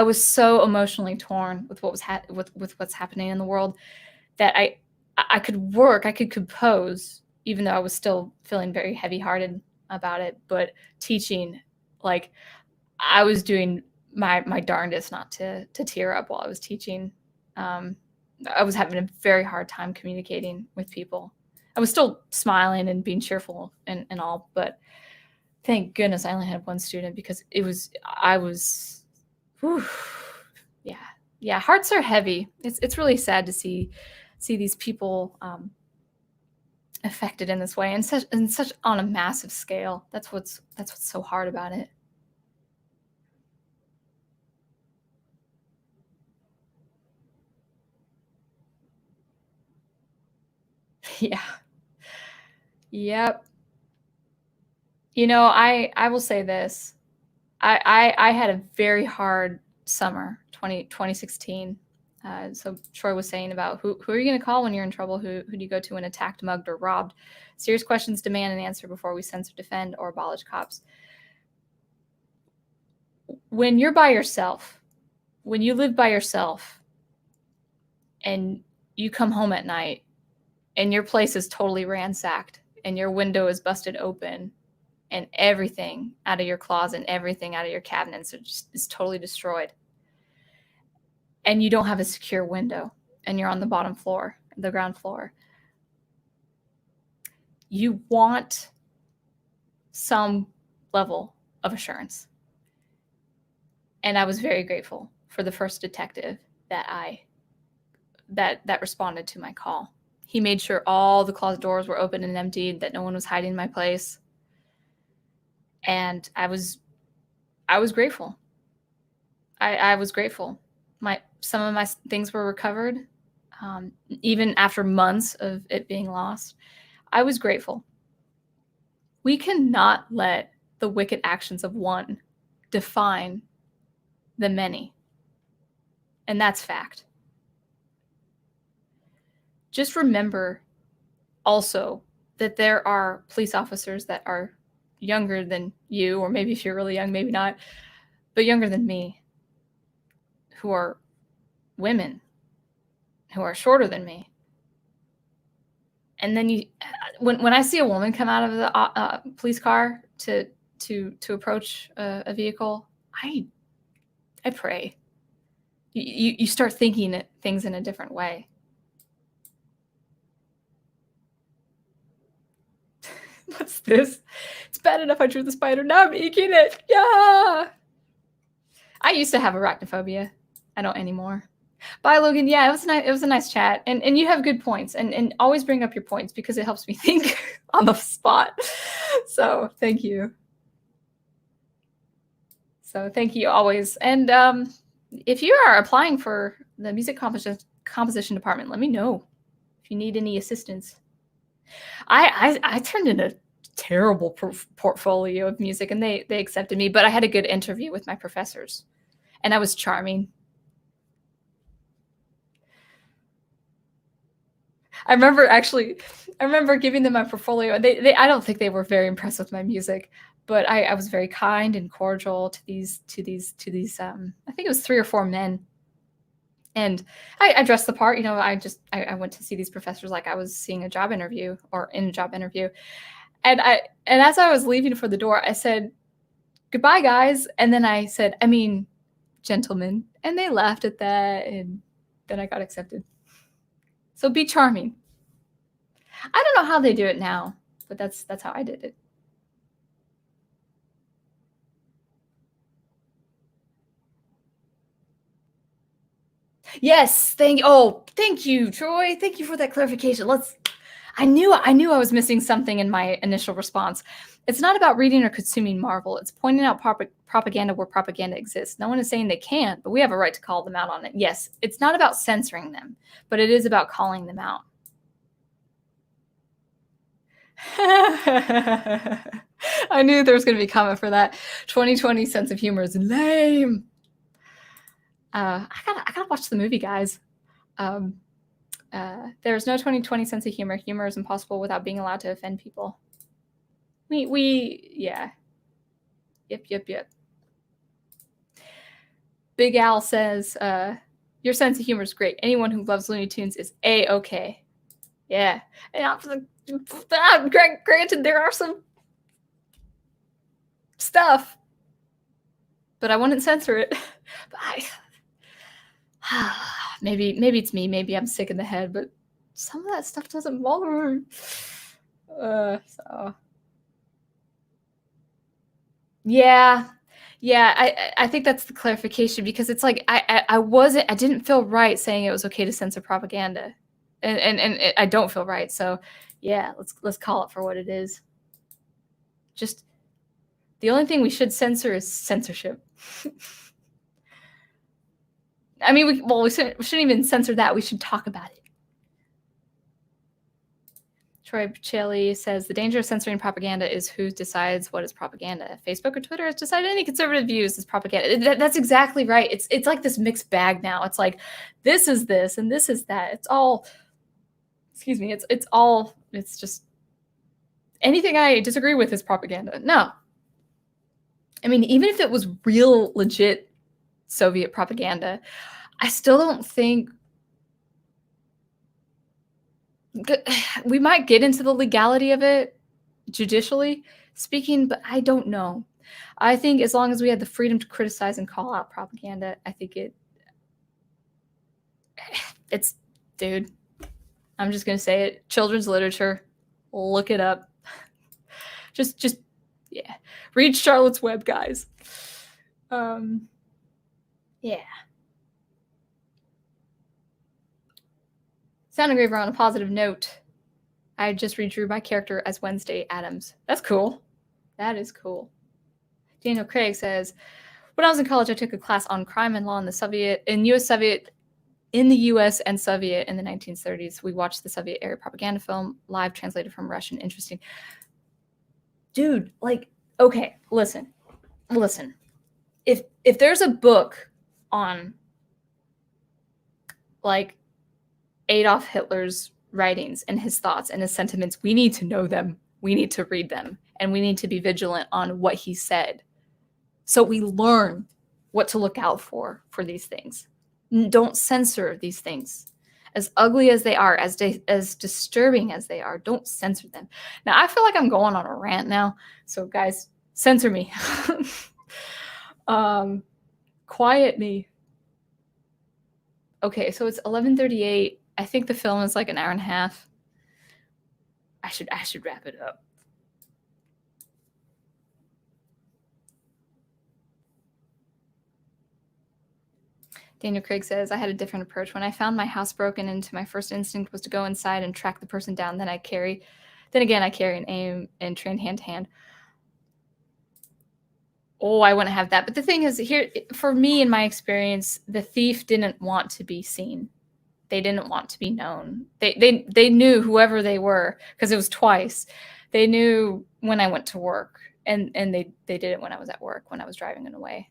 was so emotionally torn with what was with what's happening in the world, that I could work, I could compose, even though I was still feeling very heavy-hearted about it. But teaching, like, I was doing my darndest not to tear up while I was teaching. I was having a very hard time communicating with people. I was still smiling and being cheerful and all, but thank goodness I only had one student, because whew, yeah, hearts are heavy. It's really sad to see these people affected in this way, and such on a massive scale. That's what's so hard about it. Yeah. Yep. I will say this. I had a very hard summer, 2016. So Troy was saying about who are you going to call when you're in trouble? Who do you go to when attacked, mugged, or robbed? Serious questions demand an answer before we censor, defend, or abolish cops. When you're by yourself, when you live by yourself, and you come home at night, and your place is totally ransacked, and your window is busted open, and everything out of your closet and everything out of your cabinets is totally destroyed, and you don't have a secure window, and you're on the bottom floor, the ground floor, you want some level of assurance. And I was very grateful for the first detective that responded to my call. He made sure all the closet doors were open and emptied, that no one was hiding in my place. And I was I was grateful. I was grateful. Some of my things were recovered, even after months of it being lost. I was grateful. We cannot let the wicked actions of one define the many. And that's fact. Just remember also that there are police officers that are younger than you, or maybe if you're really young, maybe not, but younger than me, who are women, who are shorter than me. And then when I see a woman come out of the police car to approach a vehicle, I pray. You start thinking things in a different way. What's this? It's bad enough I drew the spider. Now I'm inking it. Yeah. I used to have arachnophobia. I don't anymore. Bye, Logan. Yeah, it was a nice chat. And you have good points. And always bring up your points because it helps me think on the spot. So thank you. So thank you always. And if you are applying for the music composition department, let me know if you need any assistance. I turned in a terrible portfolio of music, and they accepted me, but I had a good interview with my professors, and I was charming. I remember giving them my portfolio, and I don't think they were very impressed with my music, but I was very kind and cordial to these I think it was 3 or 4 men. And I dressed the part, I went to see these professors like I was seeing a job interview or in a job interview. And as I was leaving for the door, I said, "Goodbye, guys." And then I said, "I mean, gentlemen." And they laughed at that, and then I got accepted. So be charming. I don't know how they do it now, but that's how I did it. Yes, thank you, Troy. Thank you for that clarification. I knew I was missing something in my initial response. It's not about reading or consuming Marvel. It's pointing out propaganda where propaganda exists. No one is saying they can't, but we have a right to call them out on it. Yes, it's not about censoring them, but it is about calling them out. I knew there was going to be a comment for that. 2020 sense of humor is lame. I gotta watch the movie, guys. There's no 2020 sense of humor. Humor is impossible without being allowed to offend people. Yeah. Yep. Big Al says, your sense of humor is great. Anyone who loves Looney Tunes is A-okay. Yeah. And granted, there are some stuff, but I wouldn't censor it. Maybe it's me. Maybe I'm sick in the head, but some of that stuff doesn't bother me. So yeah, I think that's the clarification, because it's like I didn't feel right saying it was okay to censor propaganda, and I don't feel right. So yeah, let's call it for what it is. Just the only thing we should censor is censorship. I mean, we shouldn't even censor that. We should talk about it. Troy Pacelli says, the danger of censoring propaganda is who decides what is propaganda. Facebook or Twitter has decided any conservative views is propaganda. That's exactly right. It's like this mixed bag now. It's like, this is this and this is that. It's all, excuse me, it's just anything I disagree with is propaganda. No. I mean, even if it was real, legit Soviet propaganda, I still don't think we might get into the legality of it judicially speaking, but I don't know. I think as long as we had the freedom to criticize and call out propaganda, I think it's, dude, I'm just going to say it. Children's literature, look it up. Just yeah. Read Charlotte's Web, guys. Yeah. Sound Engraver, on a positive note, I just redrew my character as Wednesday Addams. That's cool. That is cool. Daniel Craig says, when I was in college, I took a class on crime and law in the U.S. and Soviet in the 1930s. We watched the Soviet-era propaganda film, live translated from Russian. Interesting. Dude, like, okay, listen. If there's a book on, like, Adolf Hitler's writings and his thoughts and his sentiments, we need to know them. We need to read them. And we need to be vigilant on what he said. So we learn what to look out for these things. Don't censor these things. As ugly as they are, as disturbing as they are, don't censor them. Now, I feel like I'm going on a rant now. So guys, censor me. Quiet me. Okay, so it's 11:38. I think the film is like an hour and a half. I should wrap it up. Daniel Craig says, I had a different approach. When I found my house broken into, my first instinct was to go inside and track the person down. Then I carry an aim and train hand to hand. Oh, I wouldn't have that. But the thing is, here, for me, in my experience, the thief didn't want to be seen. They didn't want to be known. They knew whoever they were, because it was twice. They knew when I went to work, and they did it when I was at work, when I was driving away.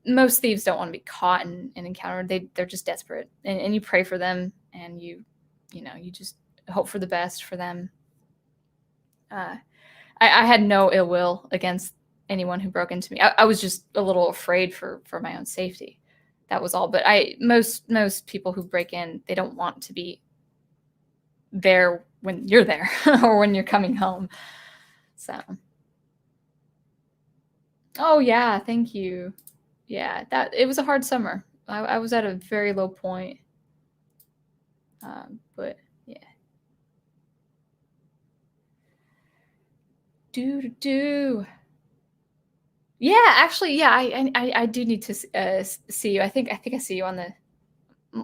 Most thieves don't want to be caught and encountered. They're just desperate, and you pray for them, and you just hope for the best for them. I had no ill will against anyone who broke into me. I was just a little afraid for my own safety. That was all. But most people who break in, they don't want to be there when you're there or when you're coming home. So. Oh yeah, thank you. Yeah, it was a hard summer. I was at a very low point. But yeah. Yeah, actually, yeah, I do need to see you. I think I see you on the.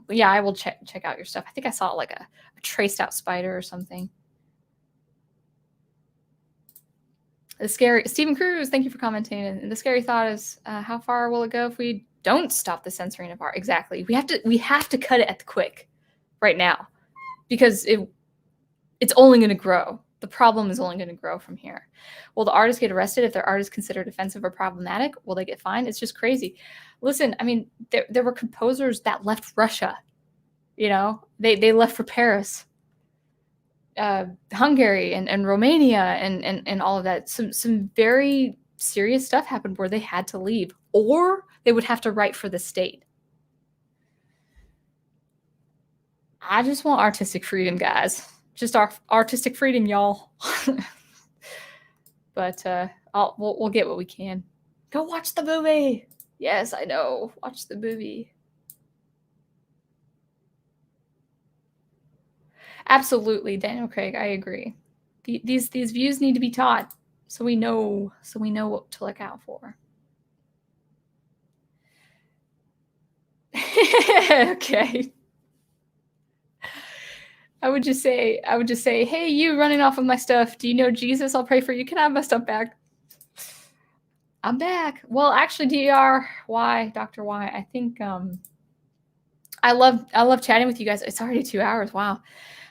Yeah, I will check out your stuff. I think I saw like a traced out spider or something. The scary Stephen Cruz, thank you for commenting. And the scary thought is, how far will it go if we don't stop the censoring of art? Exactly. We have to cut it at the quick right now, because it's only going to grow. The problem is only going to grow from here. Will the artists get arrested if their art is considered offensive or problematic? Will they get fined? It's just crazy. Listen, I mean, there were composers that left Russia. You know, they left for Paris, Hungary, and Romania, and all of that. Some very serious stuff happened where they had to leave, or they would have to write for the state. I just want artistic freedom, guys. Just our artistic freedom, y'all. But we'll get what we can. Go watch the movie. Yes, I know. Watch the movie. Absolutely, Daniel Craig. I agree. These views need to be taught, so we know what to look out for. Okay. I would just say, hey, you running off with my stuff. Do you know Jesus? I'll pray for you. Can I have my stuff back? I'm back. Well, actually, Dr. Y, I think I love chatting with you guys. It's already 2 hours. Wow.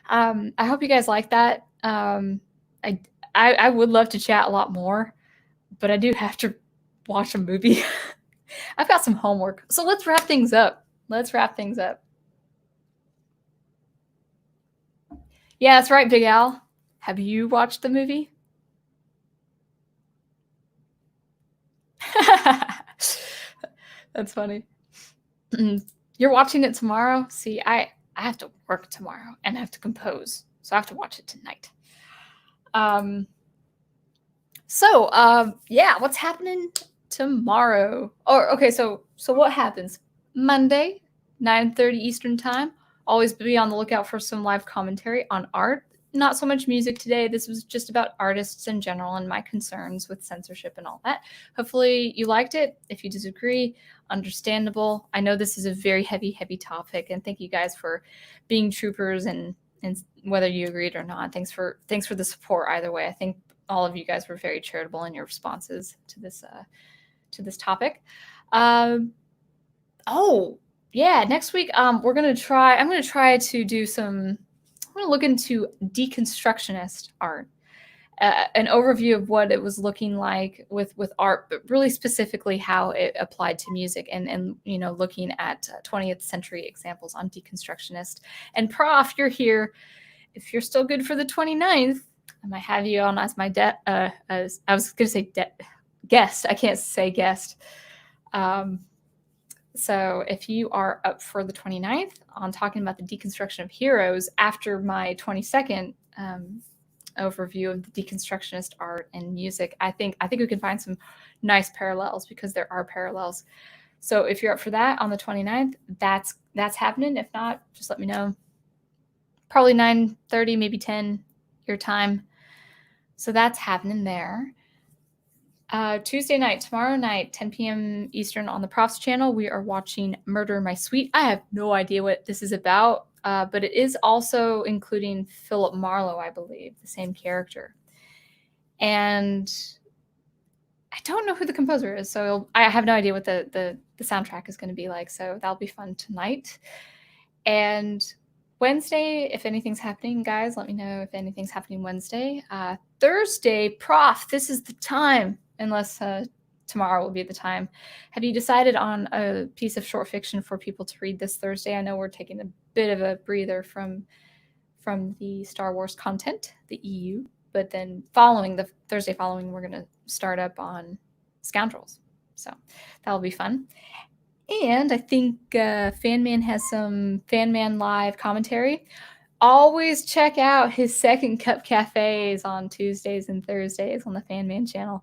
I hope you guys like that. I would love to chat a lot more, but I do have to watch a movie. I've got some homework. So let's wrap things up. Yeah, that's right, Big Al. Have you watched the movie? That's funny. You're watching it tomorrow? See, I have to work tomorrow and I have to compose, so I have to watch it tonight. Yeah, what's happening tomorrow? Okay, so what happens? Monday, 9:30 Eastern Time. Always be on the lookout for some live commentary on art. Not so much music today. This was just about artists in general and my concerns with censorship and all that. Hopefully you liked it. If you disagree, understandable. I know this is a very heavy topic, and thank you guys for being troopers and whether you agreed or not. Thanks for the support either way. I think all of you guys were very charitable in your responses to this topic. Oh yeah, next week I'm gonna try to do I'm gonna look into deconstructionist art. An overview of what it was looking like with art, but really specifically how it applied to music, and looking at 20th century examples on deconstructionist. And Prof, you're here. If you're still good for the 29th, I might have you on as my as I was going to say guest. I can't say guest. So if you are up for the 29th on talking about the deconstruction of heroes after my 22nd overview of the deconstructionist art and music, I think we can find some nice parallels, because there are parallels. So if you're up for that on the 29th, that's happening. If not, just let me know. Probably 9:30, maybe 10 your time. So that's happening there. Tuesday night, tomorrow night, 10 p.m. Eastern on the Profs channel, we are watching Murder My Sweet. I have no idea what this is about, but it is also including Philip Marlowe, I believe, the same character. And I don't know who the composer is, so I have no idea what the soundtrack is going to be like. So that'll be fun tonight. And Wednesday, if anything's happening, guys, let me know if anything's happening Wednesday. Thursday, Prof, this is the time, unless tomorrow will be the time. Have you decided on a piece of short fiction for people to read this Thursday? I know we're taking a bit of a breather from the Star Wars content, the EU, but then the Thursday following, we're going to start up on Scoundrels. So that'll be fun. And I think Fanman has some Fanman live commentary. Always check out his Second Cup Cafes on Tuesdays and Thursdays on the Fanman channel.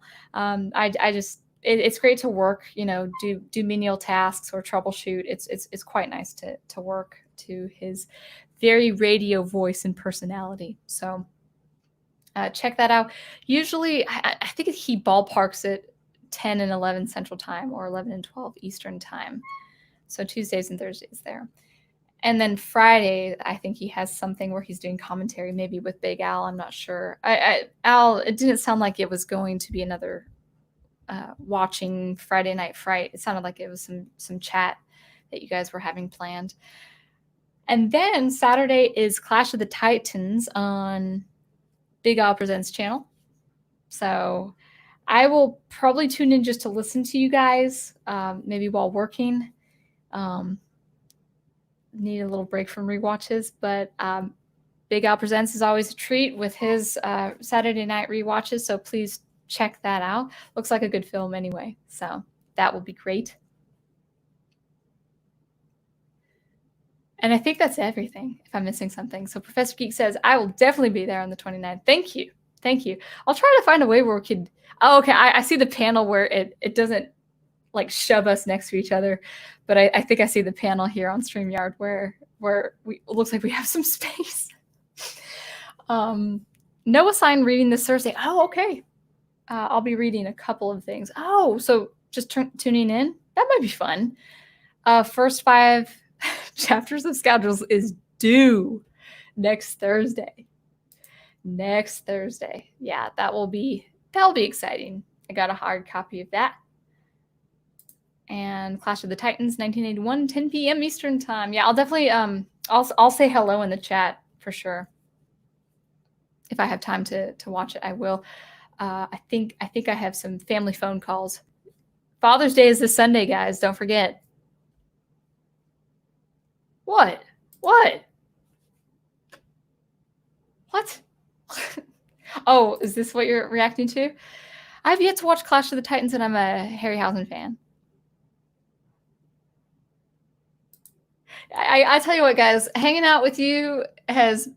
It's great to work, do menial tasks or troubleshoot. It's quite nice to work to his very radio voice and personality. So check that out. Usually, I think he ballparks it 10 and 11 Central Time, or 11 and 12 Eastern Time. So Tuesdays and Thursdays there. And then Friday, I think he has something where he's doing commentary, maybe with Big Al. I'm not sure. Al, it didn't sound like it was going to be another watching Friday Night Fright. It sounded like it was some chat that you guys were having planned. And then Saturday is Clash of the Titans on Big Al Presents channel. So I will probably tune in just to listen to you guys, maybe while working. Need a little break from rewatches, but Big Al Presents is always a treat with his Saturday night rewatches, so please check that out. Looks like a good film anyway, so that will be great. And I think that's everything, if I'm missing something. So Professor Geek says, I will definitely be there on the 29th. Thank you. I'll try to find a way where we could... Oh, okay, I see the panel where it doesn't like shove us next to each other, but I think I see the panel here on StreamYard where it looks like we have some space. Noah Sign reading this Thursday. Oh, okay. I'll be reading a couple of things. Oh, so just tuning in? That might be fun. First 5 chapters of Scoundrels is due next Thursday. Yeah, that'll be exciting. I got a hard copy of that. And Clash of the Titans, 1981, 10 p.m. Eastern Time. Yeah, I'll definitely I'll say hello in the chat for sure. If I have time to watch it, I will. I think I have some family phone calls. Father's Day is this Sunday, guys. Don't forget. What? Oh, is this what you're reacting to? I've yet to watch Clash of the Titans, and I'm a Harryhausen fan. I tell you what, guys, hanging out with you has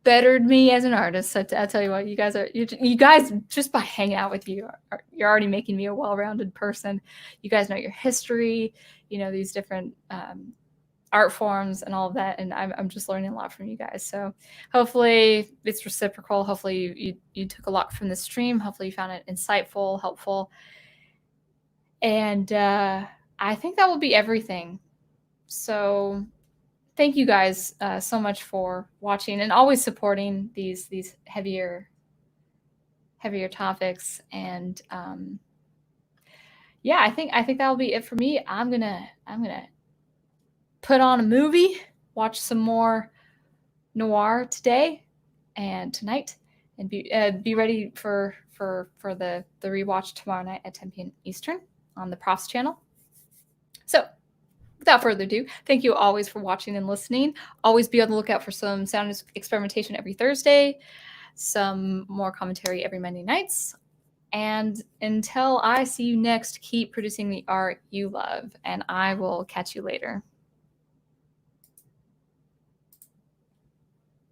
bettered me as an artist. So I tell you what, you guys just by hanging out with you, you're already making me a well-rounded person. You guys know your history, these different art forms and all of that, and I'm just learning a lot from you guys. So hopefully it's reciprocal. Hopefully you took a lot from the stream. Hopefully you found it insightful, helpful, and I think that will be everything. So thank you guys so much for watching and always supporting these heavier heavier topics. And yeah, I think that'll be it for me. I'm gonna put on a movie, watch some more noir today and tonight, and be ready for the rewatch tomorrow night at 10 p.m. Eastern on the Profs channel. So without further ado, thank you always for watching and listening. Always be on the lookout for some sound experimentation every Thursday, some more commentary every Monday nights. And until I see you next, keep producing the art you love, and I will catch you later.